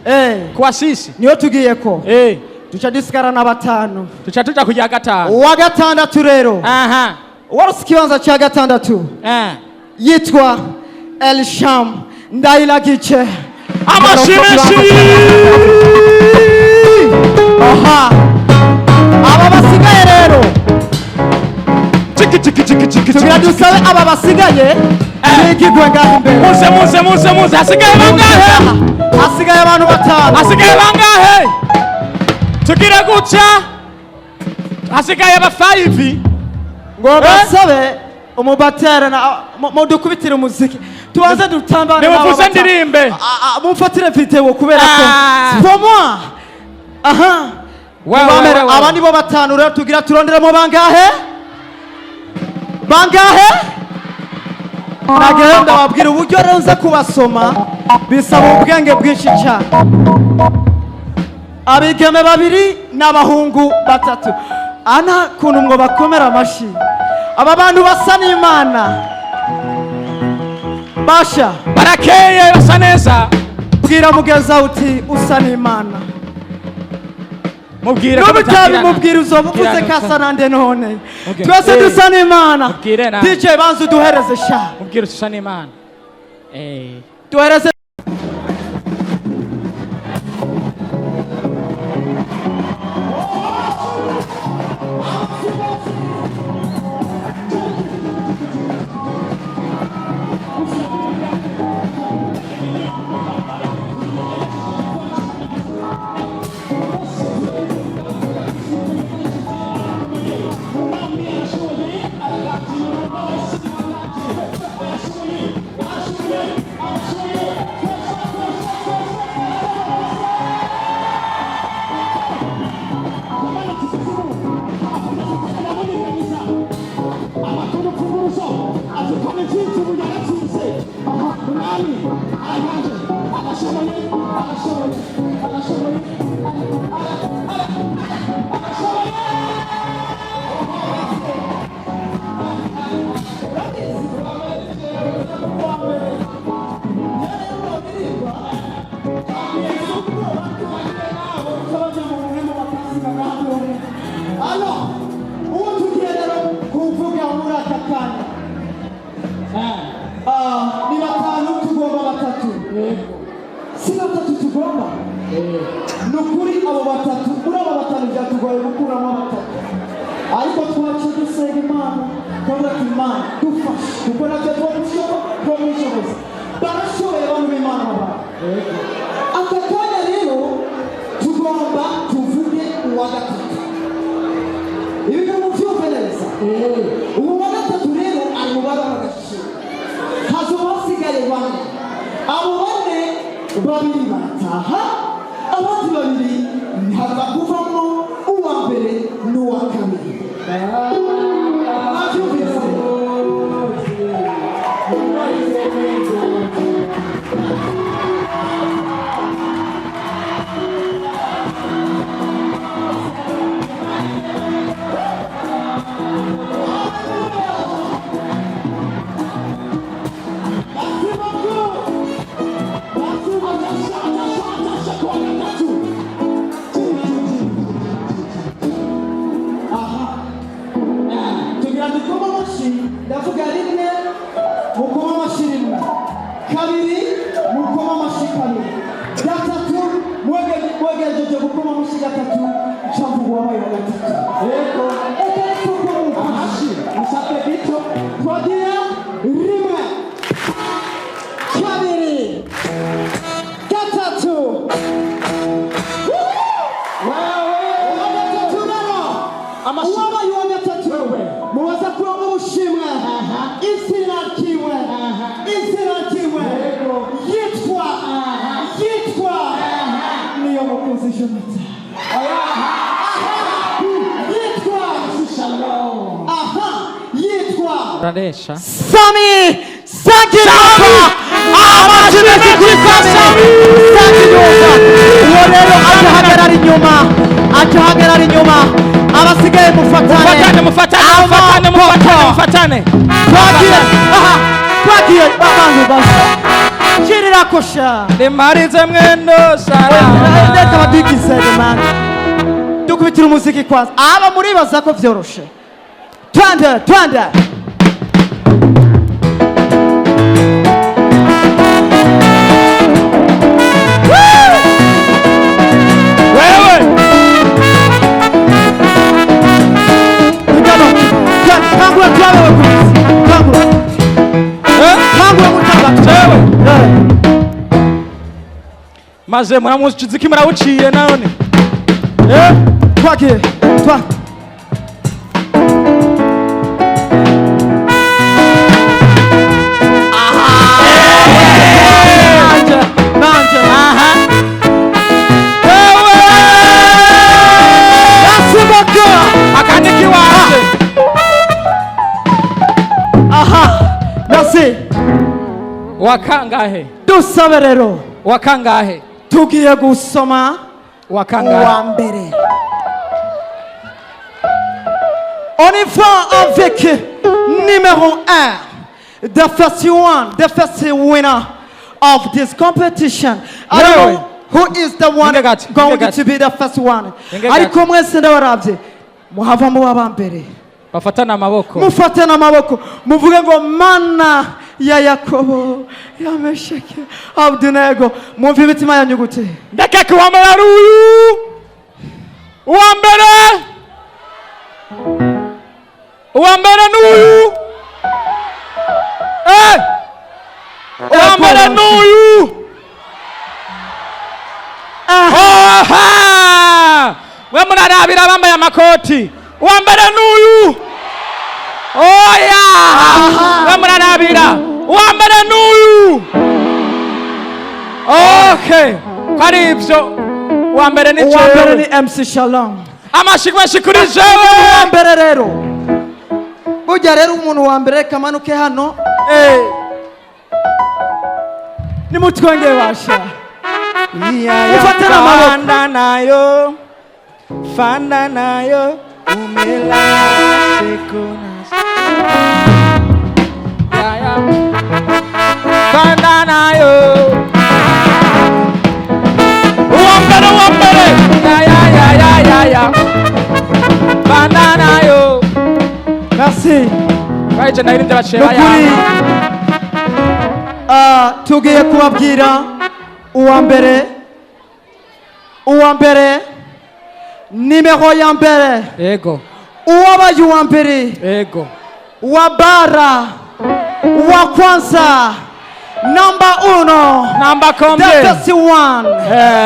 kwa sisi niyo tugiye ko tuca disikara na batanu tuca tuja kujya gatanu uwa gatandatu rero warose ikibanza cya gatandatu yitwa Elsham Ndayiragice amashyi menshi aha aba basigaye rero tugira dusabe aba basigaye nigigwe ngaho imbere. muze hasigaye bangahe? Hasigaye abantu batanu. Hasigaye bangahe? Tugire gutya hasigaye aba 5 ngo basabe umubatera na mudukubitira umuziki tubanze dutambane nimuvuze ndirimbe mumfatire video kubera ko pomwa aha aba nibo batanu rero tugira turonderemo bangahe nagenda babwira uburyo rero nza kubasoma bisaba ubwenge bwinshi cyane abigeme babiri n'abahungu batatu ana kuntu ngo bakomera amashi aba bantu basa n'Imana basha barakeye basa neza bwira mugeza uti usa n'Imana mubwire ko mubwire uzobuvuze kasa nande none twese dusa n'Imana DJ banzu duhereze sha mubwire usa n'Imana duhereze ni batanu tugomba batatu si batatu tugomba nukuri abo batatu uri abo batanu byatugoye gukuramo batatu ariko twaciye dusenga Imana tuvuga ati Imana dufashe kuko natwe twabishoboza barashoboye abantu b'Imana aka kanya rero tugomba tuvuge uwa gatatu ibi ni umuvyumve neza uwo wa gatatu rero ari mu bana bagashira hazoba hasigaye bane abo bane babiri barataha abandi babiri ntihaza kuvamo uwa mbere n'uwa kabiri ndavuga rimwe mukoma amashi rimwe kabiri mukoma amashi kabiri gatatu mwegejeje gukoma amashi gatatu nshamvuga wabaye wa gatatu yego eka tukoma amashi musate bito twagira rimwe kabiri gatatu wabaye wa gatatu mubaza kuba mubushimwe izina kiwe yitwa niyo mukunzi Jonathan yitwa Radesha Sami Sagirova amajinesi kuri Sami Sagirova uwo rero ajahagarara inyuma abasigaye mufatane twagiye babantu basa kirira kosha ndemarize mwendo sara ndeka badugize demana dukubitira umuziki kwanza aba muribaza ko vyoroshe twende Come maze muramuziki murawuciye none twagiye nanje yasubaka akandiki waje merci wakangahe dusabe rero wakangahe tugiye gusoma wakangahe wa mbere. On y va avec numéro 1, the first one, the first winner of this competition. I don't know who is the one going to be the first one. Ariko mwese ndabarabye muhava mu babambere bafatana amaboko mufatana amaboko muvuge ngo mana ya Yakobo ya Mesheke Abdunego mumva imitima yanyu gute ndakeka uwa mbere ari uyu uwa mbere n'uyu uwa mbere n'uyu we murarabira bambaye amakoti uwa mbere n'uyu oya we murarabira uwa mbere n'uyu okay kwari ivyo uwa mbere ni MC Shalom amashikwe kuri jewe uwa mbere rero burya rero umuntu wa mbere kamanuke hano nimutwenge basha ufatana amaboko fanda nayo umela sekonas fanda nayo uambere ya fanda nayo merci kaje nayo ndabasheba ya tugiye kubabwira uwa mbere nimero ya mbere ego uwabaye uwa mbere ego wa bara wa kwanza number 1 number combien the first one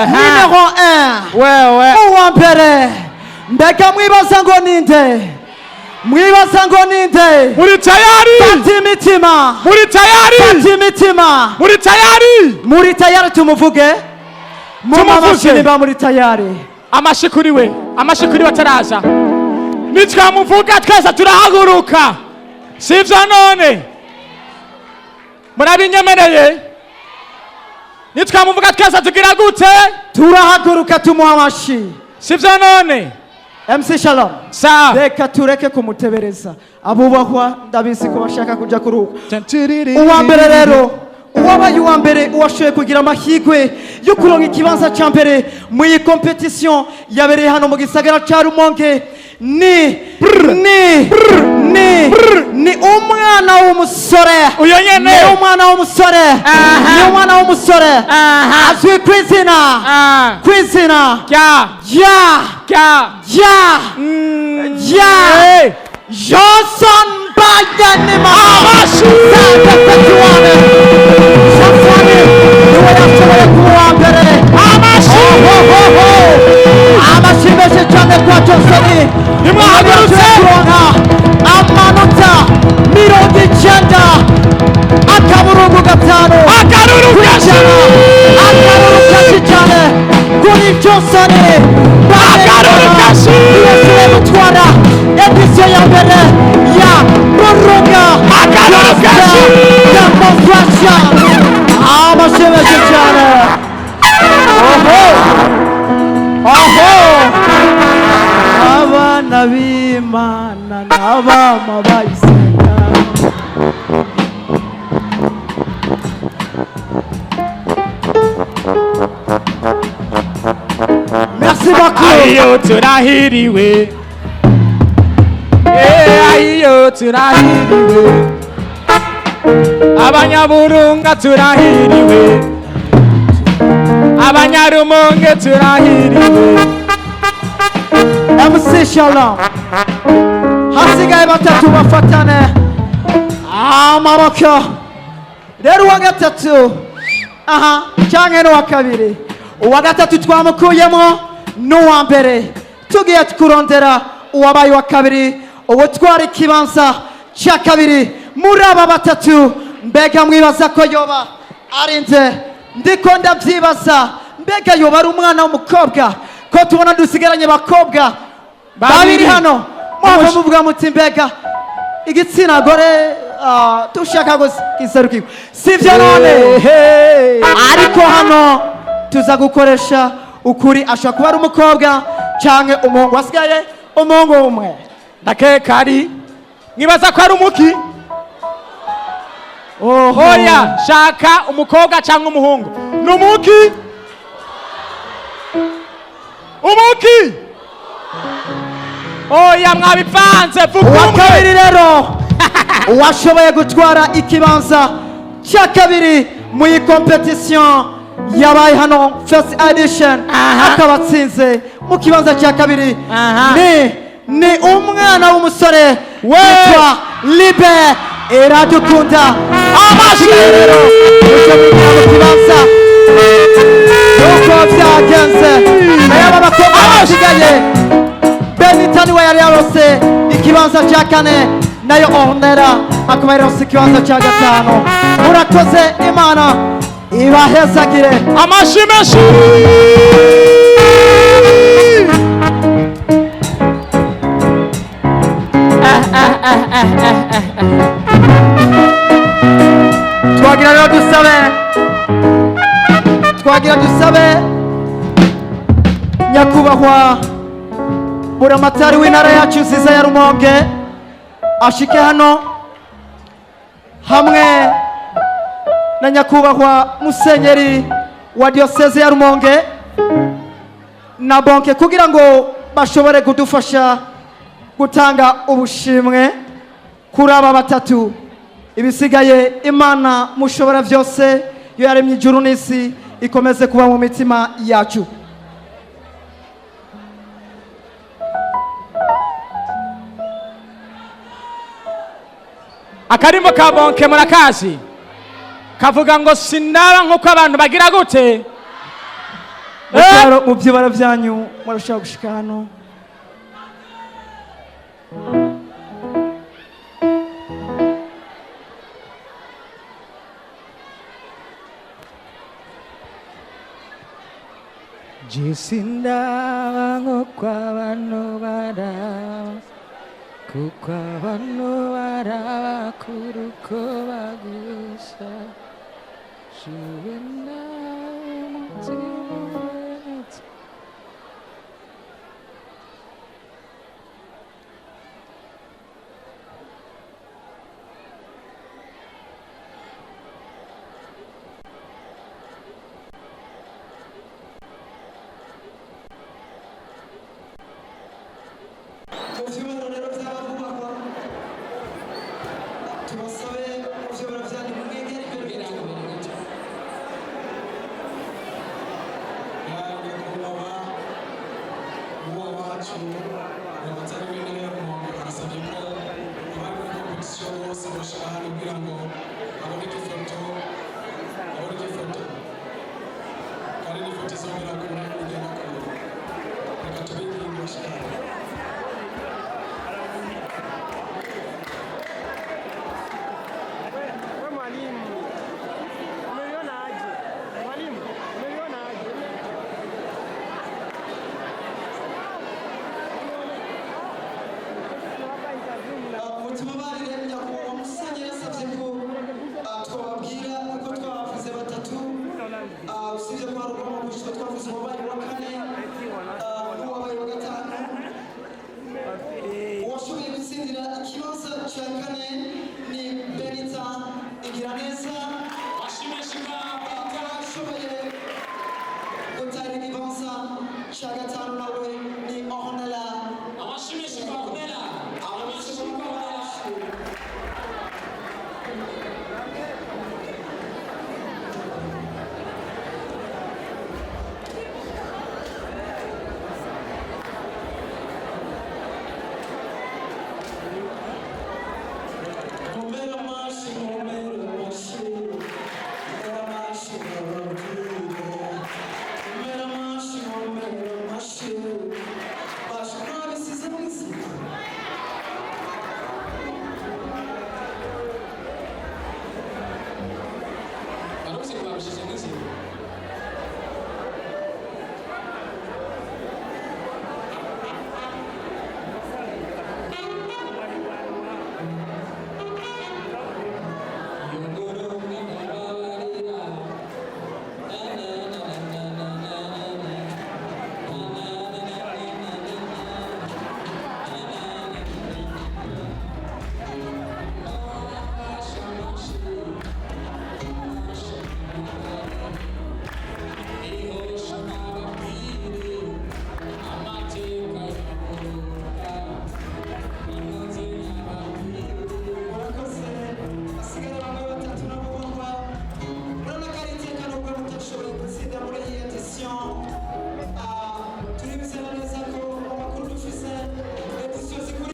numero 1 wewe uwa mbere mbega mwibaza ngo ninde muri tayari imitima muri tayari tumuvuge mumashini ba muri tayari amashikuriwe ataraza nitwamuvuga twese turahaguruka sivyo none murabinyemereye nitwamuvuga twese tugira gute turahaguruka tumuha amashi sivyo none MC Shalom sa reka tureke kumutebereza abubahwa ndabisi ko bashaka kuja kuruka uwa mbere rero uwabaye uwa mbere uwashoboye kugira amahirwe yo kuronka ikibanza ca mbere mu iyi competition yabereye hano mu gisagara ca Rumonge ni umwana w'umusore uyo nyene ni umwana w'umusore azwi kwizina Johnson Bayanima Johnson niwe yashoboye kuba uwa mbere amashi menshi cyane kwa Johnson nimwahagurutse amanota 90 akaburungu gatanu akaruru kashi cyane kuri Johnson akaruru kashi yasiwe gutwara edisiyo ya mbere ya burunga akaruru kashi demonstration amashi menshi cyane abana b'Imana n'abama bayisenga merci beaucoup ayo turahiriwe abanyaburunga turahiriwe abanyarumonge turahiriwe MC Shalom hasigaye batatu bafatane amaboko rero uwa gatatu canke n'uwa kabiri uwa gatatu twamukuyemo n'uwa mbere tugiye kurondera uwabaye wa kabiri ubutwara ikibanza cya kabiri muri aba batatu. Mbega mwibaza ko yoba arinze? Ndiko ndabyibaza, mbega yoba ari umwana w'umukobwa ko tubona dusigaranye bakobwa babiri hano? Mwava muvuga muti mbega igitsina gore tushaka giserukirwa, sivyo none? Ariko hano tuza gukoresha ukuri, ashobora kuba ari umukobwa canke umuhungu. Wasigaye umuhungu umwe ndakeka ari, mwibaza ko ari umuki? Hoya shaka umukobwa cyangwa umuhungu. Numuki? Umuki? Oya mwabipanze vuga. Uwa kabiri rero uwashoboye gutwara ikibanza cya kabiri mu iyi competition yabaye hano first edition, akaba atsinze mu kibanza cya kabiri ni umwana w'umusore witwa Libe Iradukunda. Amashyi rero mu kibanza uko byagenze. Aba bakobwa basigaye, Benita niwe yari yarose ikibanza cya kane, nayo Ornella akaba yarose ikibanza cya gatanu. Murakoze, Imana ibahezagire. Amashyi menshi. twagira dusabe nyakubahwa buramatari w'intara yacu nziza ya Rumonge ashike hano hamwe na nyakubahwa musenyeri wa diocese ya Rumonge na bonke kugira ngo bashobore kudufasha gutanga ubushimwe kuri aba batatu. Ibisigaye Imana mushobora byose yo yaremye ijuru n'isi ikomeze kuba mu mitima yacu. Akarimbo ka bonke murakazi kavuga ngo sinaba nkuko abantu bagira gute mu byibara byanyu murashaka gushika hano. Jisindaba nkuko abantu baraba kuko abantu baraba kuruko bagusa Juwena umutima.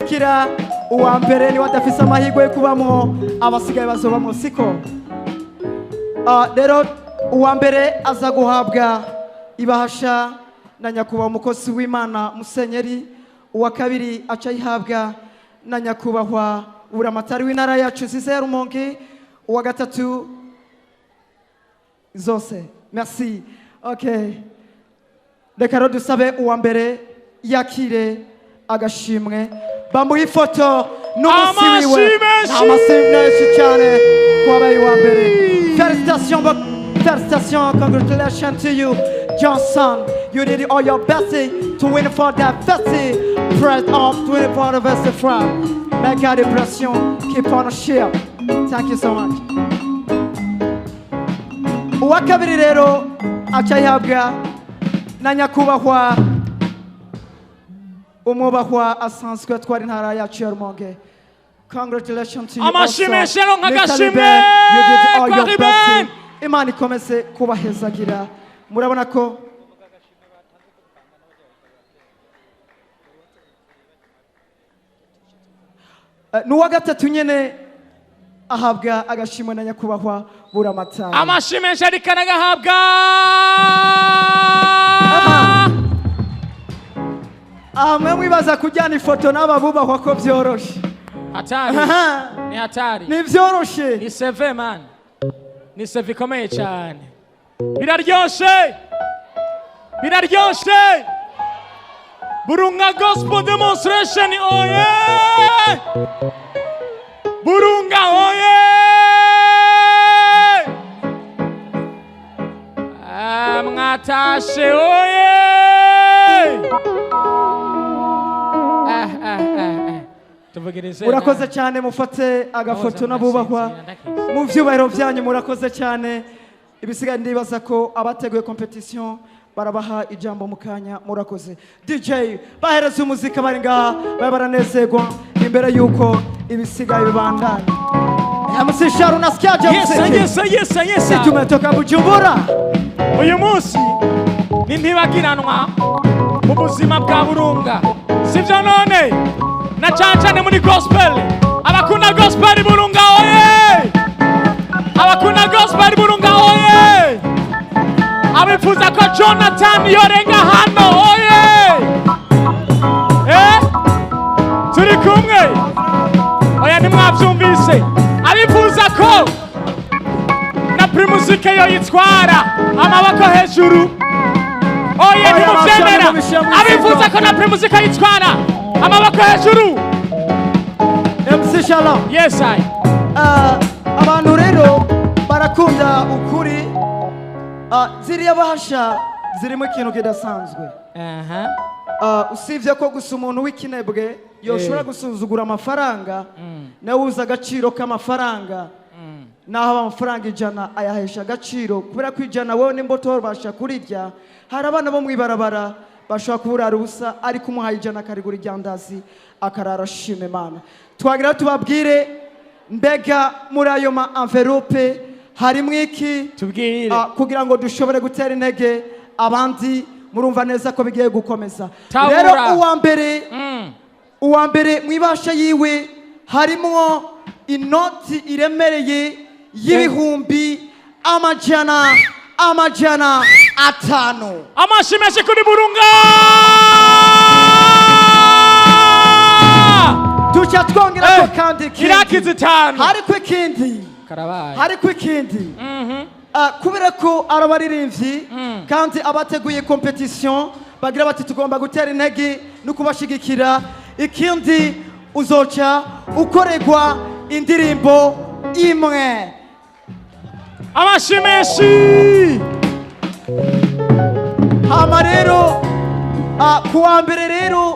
kira uwa mbere niwe adafise amahirwe yo kubamwo abasigaye bazobamwo siko rero uwa mbere aza guhabwa ibahasha na nyakubahwa umukozi w'Imana Musenyeri, uwa kabiri aca yihabwa na nyakubahwa buramatari w'intara yacu nziza ya Rumonge, uwa gatatu zose. Merci. Okay. Reka rero dusabe uwa mbere yakire agashimwe bamuha ifoto n'umusi wiwe. Amashyi menshi cyane kwabaye uwa mbere. Félicitations, congratulations to you, Johnson. You did all your best to win for that 50 prize of 24 anniversary from. Make out impression, keep on a share. Thank you so much. Uwa kabiri rero aca yihabwa na nyakubahwa umwubahwa asanzwe atwara intara yacu ya Rumonge. Congratulations to you also. Nk'agashimwe You did all your best. Imana ikomeze kubahezagira. Murabona ko n'uwa gatatu nyene ahabwa agashimwe na nyakubahwa buramatari. Amashimwe ariko aragahabwa mwe mwibaza kujyana ifoto n'aba bubahwa ko byoroshe. Hatari. Ni hatari. Ni byoroshe. Ni seve man. Ni seve ikomeye cyane. Biraryoshe. Biraryoshe. Burunga Gospel Demonstration oye! Burunga oye! Mwatashe oye! Murakoze cyane, mufate agafoto n'abubahwa mu vyubahiro byanyu. Murakoze cyane. Ibisigaye ndibaza ko abateguye competition barabaha ijambo mukanya. Murakoze. DJ bahereza umuzika bari ngaha baranezerwa imbere yuko ibisigaye bibandanya. MC Sharu nasikia muziki. Yes. Tumetoka Bujumbura. Uyu munsi ni ntibagiranwa mu buzima bwa Burunga. Sivyo none? Na cyane muri gospel. Abakunda gospel Burunga oye! Abakunda gospel Burunga oye! Abifuza ko Jonathan yorenga hano oye! Turi kumwe? Oya nimwavyumvise. Abifuza ko na primusike yo yitwara amaboko hejuru. Oye nimuvyemera. Abifuza ko na primusike yitwara amaboko hejuru. MC Shalom. Yes I. Abantu rero barakunda ukuri. Ziriya bahasha zirimo ikintu kidasanzwe. Usibye ko gusa umuntu w'ikinebwe yoshobora gusuzugura amafaranga, nawe uza agaciro k'amafaranga, naho amafaranga 100 ayahesha agaciro kubera ko 100 wowe n'imboto basha kurirya. Hari abana bo mwibarabara bashobora kuburara ubusa ariko umuhaye 100 akarigura iryandazi akarara shime Imana. Twagira tubabwire mbega muri ayo ma envelope harimo iki tubwire kugira ngo dushobore gutera intege abandi. Murumva neza ko bigiye gukomeza. Rero uwa mbere mwibasha yiwe harimo inoti iremereye y'ibihumbi amajana 500. Amashimeshi kuri Burunga. Tucha twongera ko kandi kirakizi 5. Hari kwikindi kubera ko arabaririmbyi kandi abateguye competition bagira bati tugomba gutera intege no kubashigikira. Ikindi uzoca ukoregwa indirimbo imwe. Amashimeshi hama rero kuwa mbere rero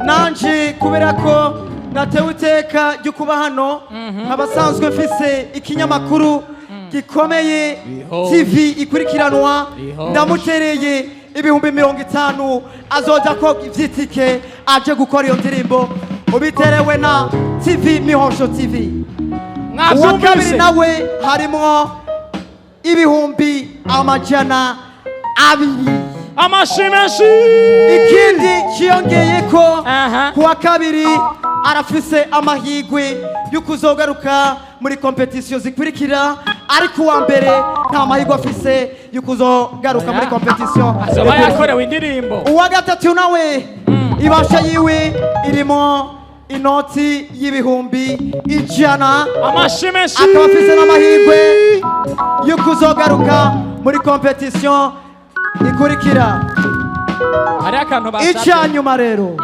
nanje kubera ko natewe iteka ryo kuba hano abasanzwe mfise ikinyamakuru gikomeye TV ikurikiranwa, ndamutereye ibihumbi 50 azoja ko ivyitike aje gukora iyo ndirimbo ubiterewe na TV Mihosho TV. Wakabiri nawe harimo ibihumbi 200. Amashimeshi ikindi ikiyongeye ko Aha. kuwa kabiri arafise amahigwe yo kuzogaruka muri kompetisiyo zikurikira ariko uwa mbere nta mahigwe afise yo kuzogaruka muri kompetisiyo azoba yakorewe indirimbo. uwa gatatu nawe ibasha yiwe irimo inoti y'ibihumbi 100 Amashi menshi. akaba afise n'amahigwe yo kuzogaruka muri kompetisiyo ikurikira. Hari akantu basabye. icyanyuma rero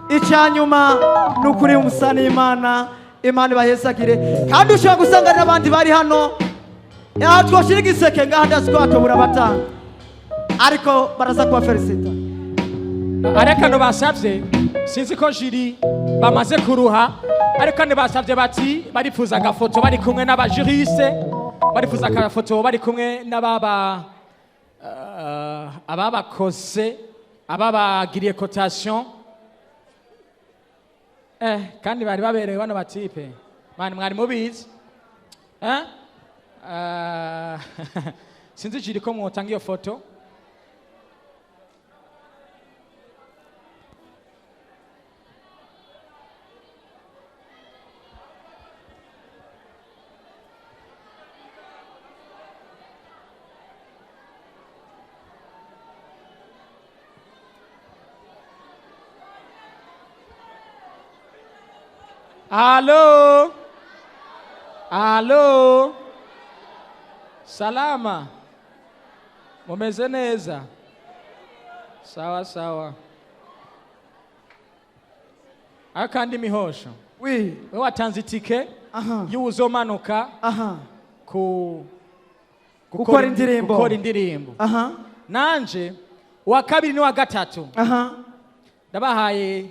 icyanyuma ni ukuri umusa n'imana imana ibahesagire kandi ushobora gusanga n'abandi bari hano aha twashyira igiseke ngaha ndazi ko hatobura batanga ariko baraza kuba felicita. Hari akantu basabye sinzi ko jiri bamaze kuruha ariko kandi basabye bati barifuza agafoto bari kumwe n'abajurise, barifuza agafoto bari kumwe n'ababa ababakoze ababagiriye cotation kandi bari baberewe bano batipe mani mwari mubizi sinzi jiri ko mwotanga iyo foto. Halo. Halo. Salama. Mumeze neza? Sawa sawa. Akandi mihosho. Oui. We watanze itike Aha. y'uzomanuka Aha. gukora indirimbo. Aha. Nanje uwa kabiri ni wa gatatu. Aha. Ndabahaye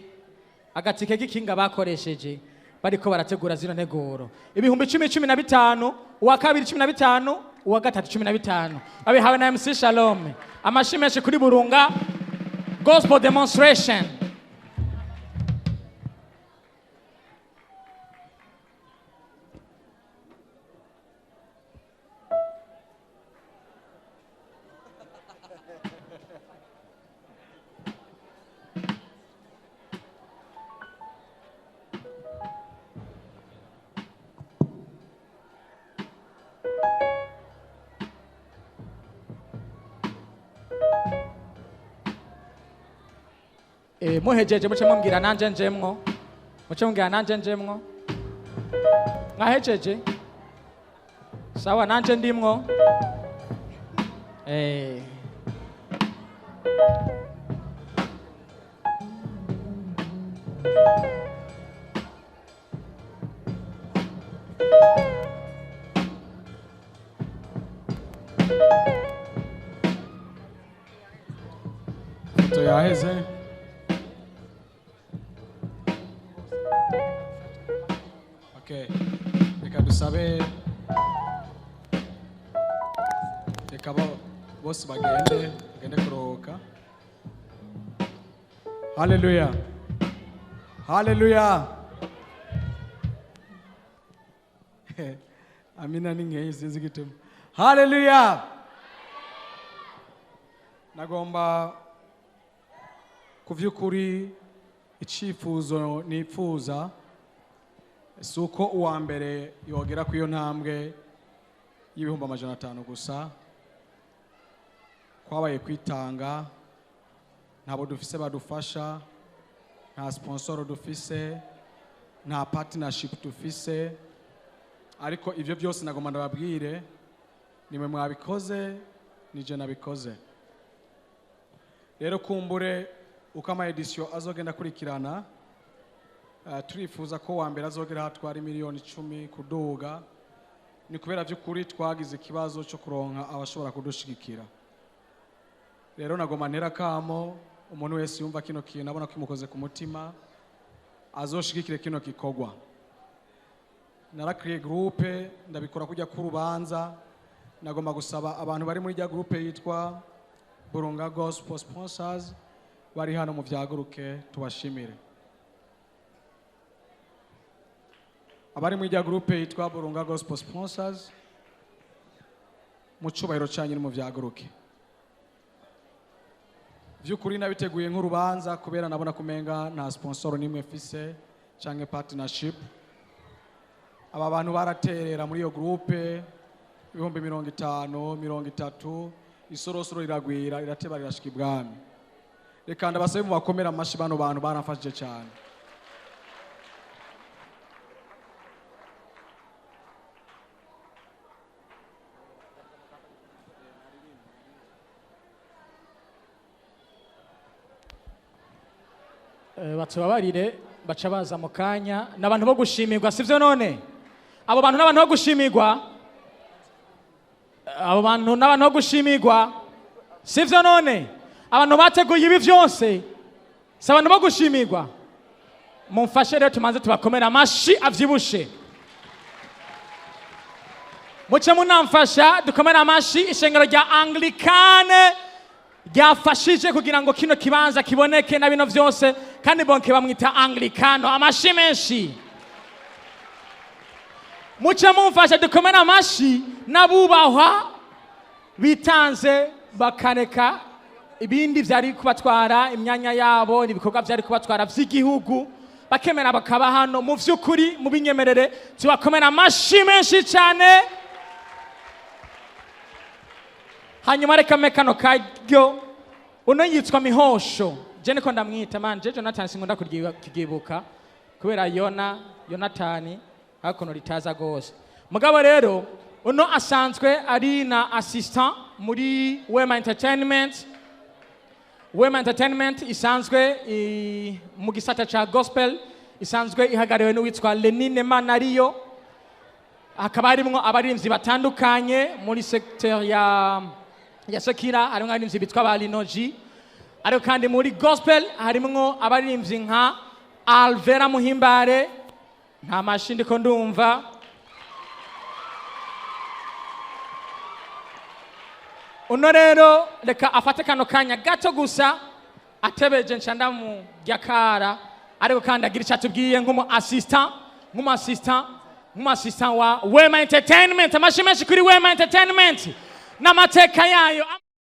agatike k'ikinga bakoresheje bariko barategura zino nteguro ibihumbi 10-15 uwa kabiri 15 uwa gatatu 15 abihawe na MC Shalom. Amashi menshi kuri Burunga Gospel Demonstration. Muhejeje muce mumbwira nanje njemwo, muce mumbwira nanje njemwo. Mwahejeje? Sawa nanje ndimwo. Foto yaheze. Okay. Reka dusabe reka bose bagende kuruhuka. Haleluya. Haleluya. Amina ningeyi sinzi gituma. Haleluya. Nagomba kuvyukuri icifuzo nipfuza suko uwa mbere yogera ku iyo ntambwe y'ibihumbi 500 gusa kwabaye kwitanga ntabo dufise badufasha nta sponsor dufise nta partnership dufise ariko ivyo byose nagomba ndababwire nimwe mwabikoze nije nabikoze rero kumbure uko ama edition azogenda kurikirana turifuza ko wa mbere azogera hatwara miliyoni 10 kuduga ni kubera by'ukuri twagize ikibazo cyo kuronka abashobora kudushigikira rero nagoma ntera kamo umuntu wese yumva kino kintu abona kimukoze ku mutima azoshigikire kino kikogwa narakriye groupe ndabikora kujya ku rubanza nagomba gusaba abantu bari muri ya groupe yitwa Burunga Gospel Sponsors bari hano mu vyaguruke tubashimire abari muri ya groupe yitwa Burunga Gospel Sponsors mu cubahiro cyanyu mu vyaguruke vy'ukuri nabiteguye nk'urubanza kubera nabona kumenga nta sponsor nimwe mfise canke partnership. Aba bantu baraterera muri iyo groupe 50, 30, isorosoro iragwira irateba rirashika ibwami. Reka ndabasabe mu bakomera amashi bano bantu baramfashije cyane. Batubabarire baca baza mu kanya n'abantu bo gushimirwa sivyo none abo bantu n'abantu bo gushimirwa bo gushimirwa sivyo none abantu bateguye ibi vyose si abantu bo gushimirwa mumfashe rero tumanze tubakomera amashi avyibushe muce munamfasha dukomera amashi ishengero rya Anglikane ryafashije kugira ngo kino kibanza kiboneke na bino vyose kandi bonke bamwita Anglikano amashi menshi muce mumfasha dukomera amashi n'abubahwa bitanze bakareka ibindi vyari kubatwara imyanya yabo n'ibikorwa vyari kubatwara vy'igihugu bakemera bakaba hano mu vy'ukuri mu binyemerere tubakomera amashi menshi cyane. Hanyuma reka mekano karyo uno yitwa Mihosho je niko ndamwita manje Jonathan sinkunda kugibuka kubera Yonatani hakono ritaza gose mugabo rero uno asanzwe ari na assistant muri Wema Entertainment isanzwe mu gisata ca gospel isanzwe ihagariwe n'uwitwa Lenine Manariyo hakaba harimwo abarinzi batandukanye muri secteur ya Sekira harimwo abarinzi bitwa ba Linoji ariko kandi muri gospel harimwo abarinzi nka Alvera Muhimbare nta mashindi ko ndumva uno rero reka afate kano kanya gato gusa atebeje nshanda mu gyakara ariko kandi agira icyo atubwiye nk'umu assistant wa Wema Entertainment amashimeshi kuri Wema Entertainment n'amateka yayo.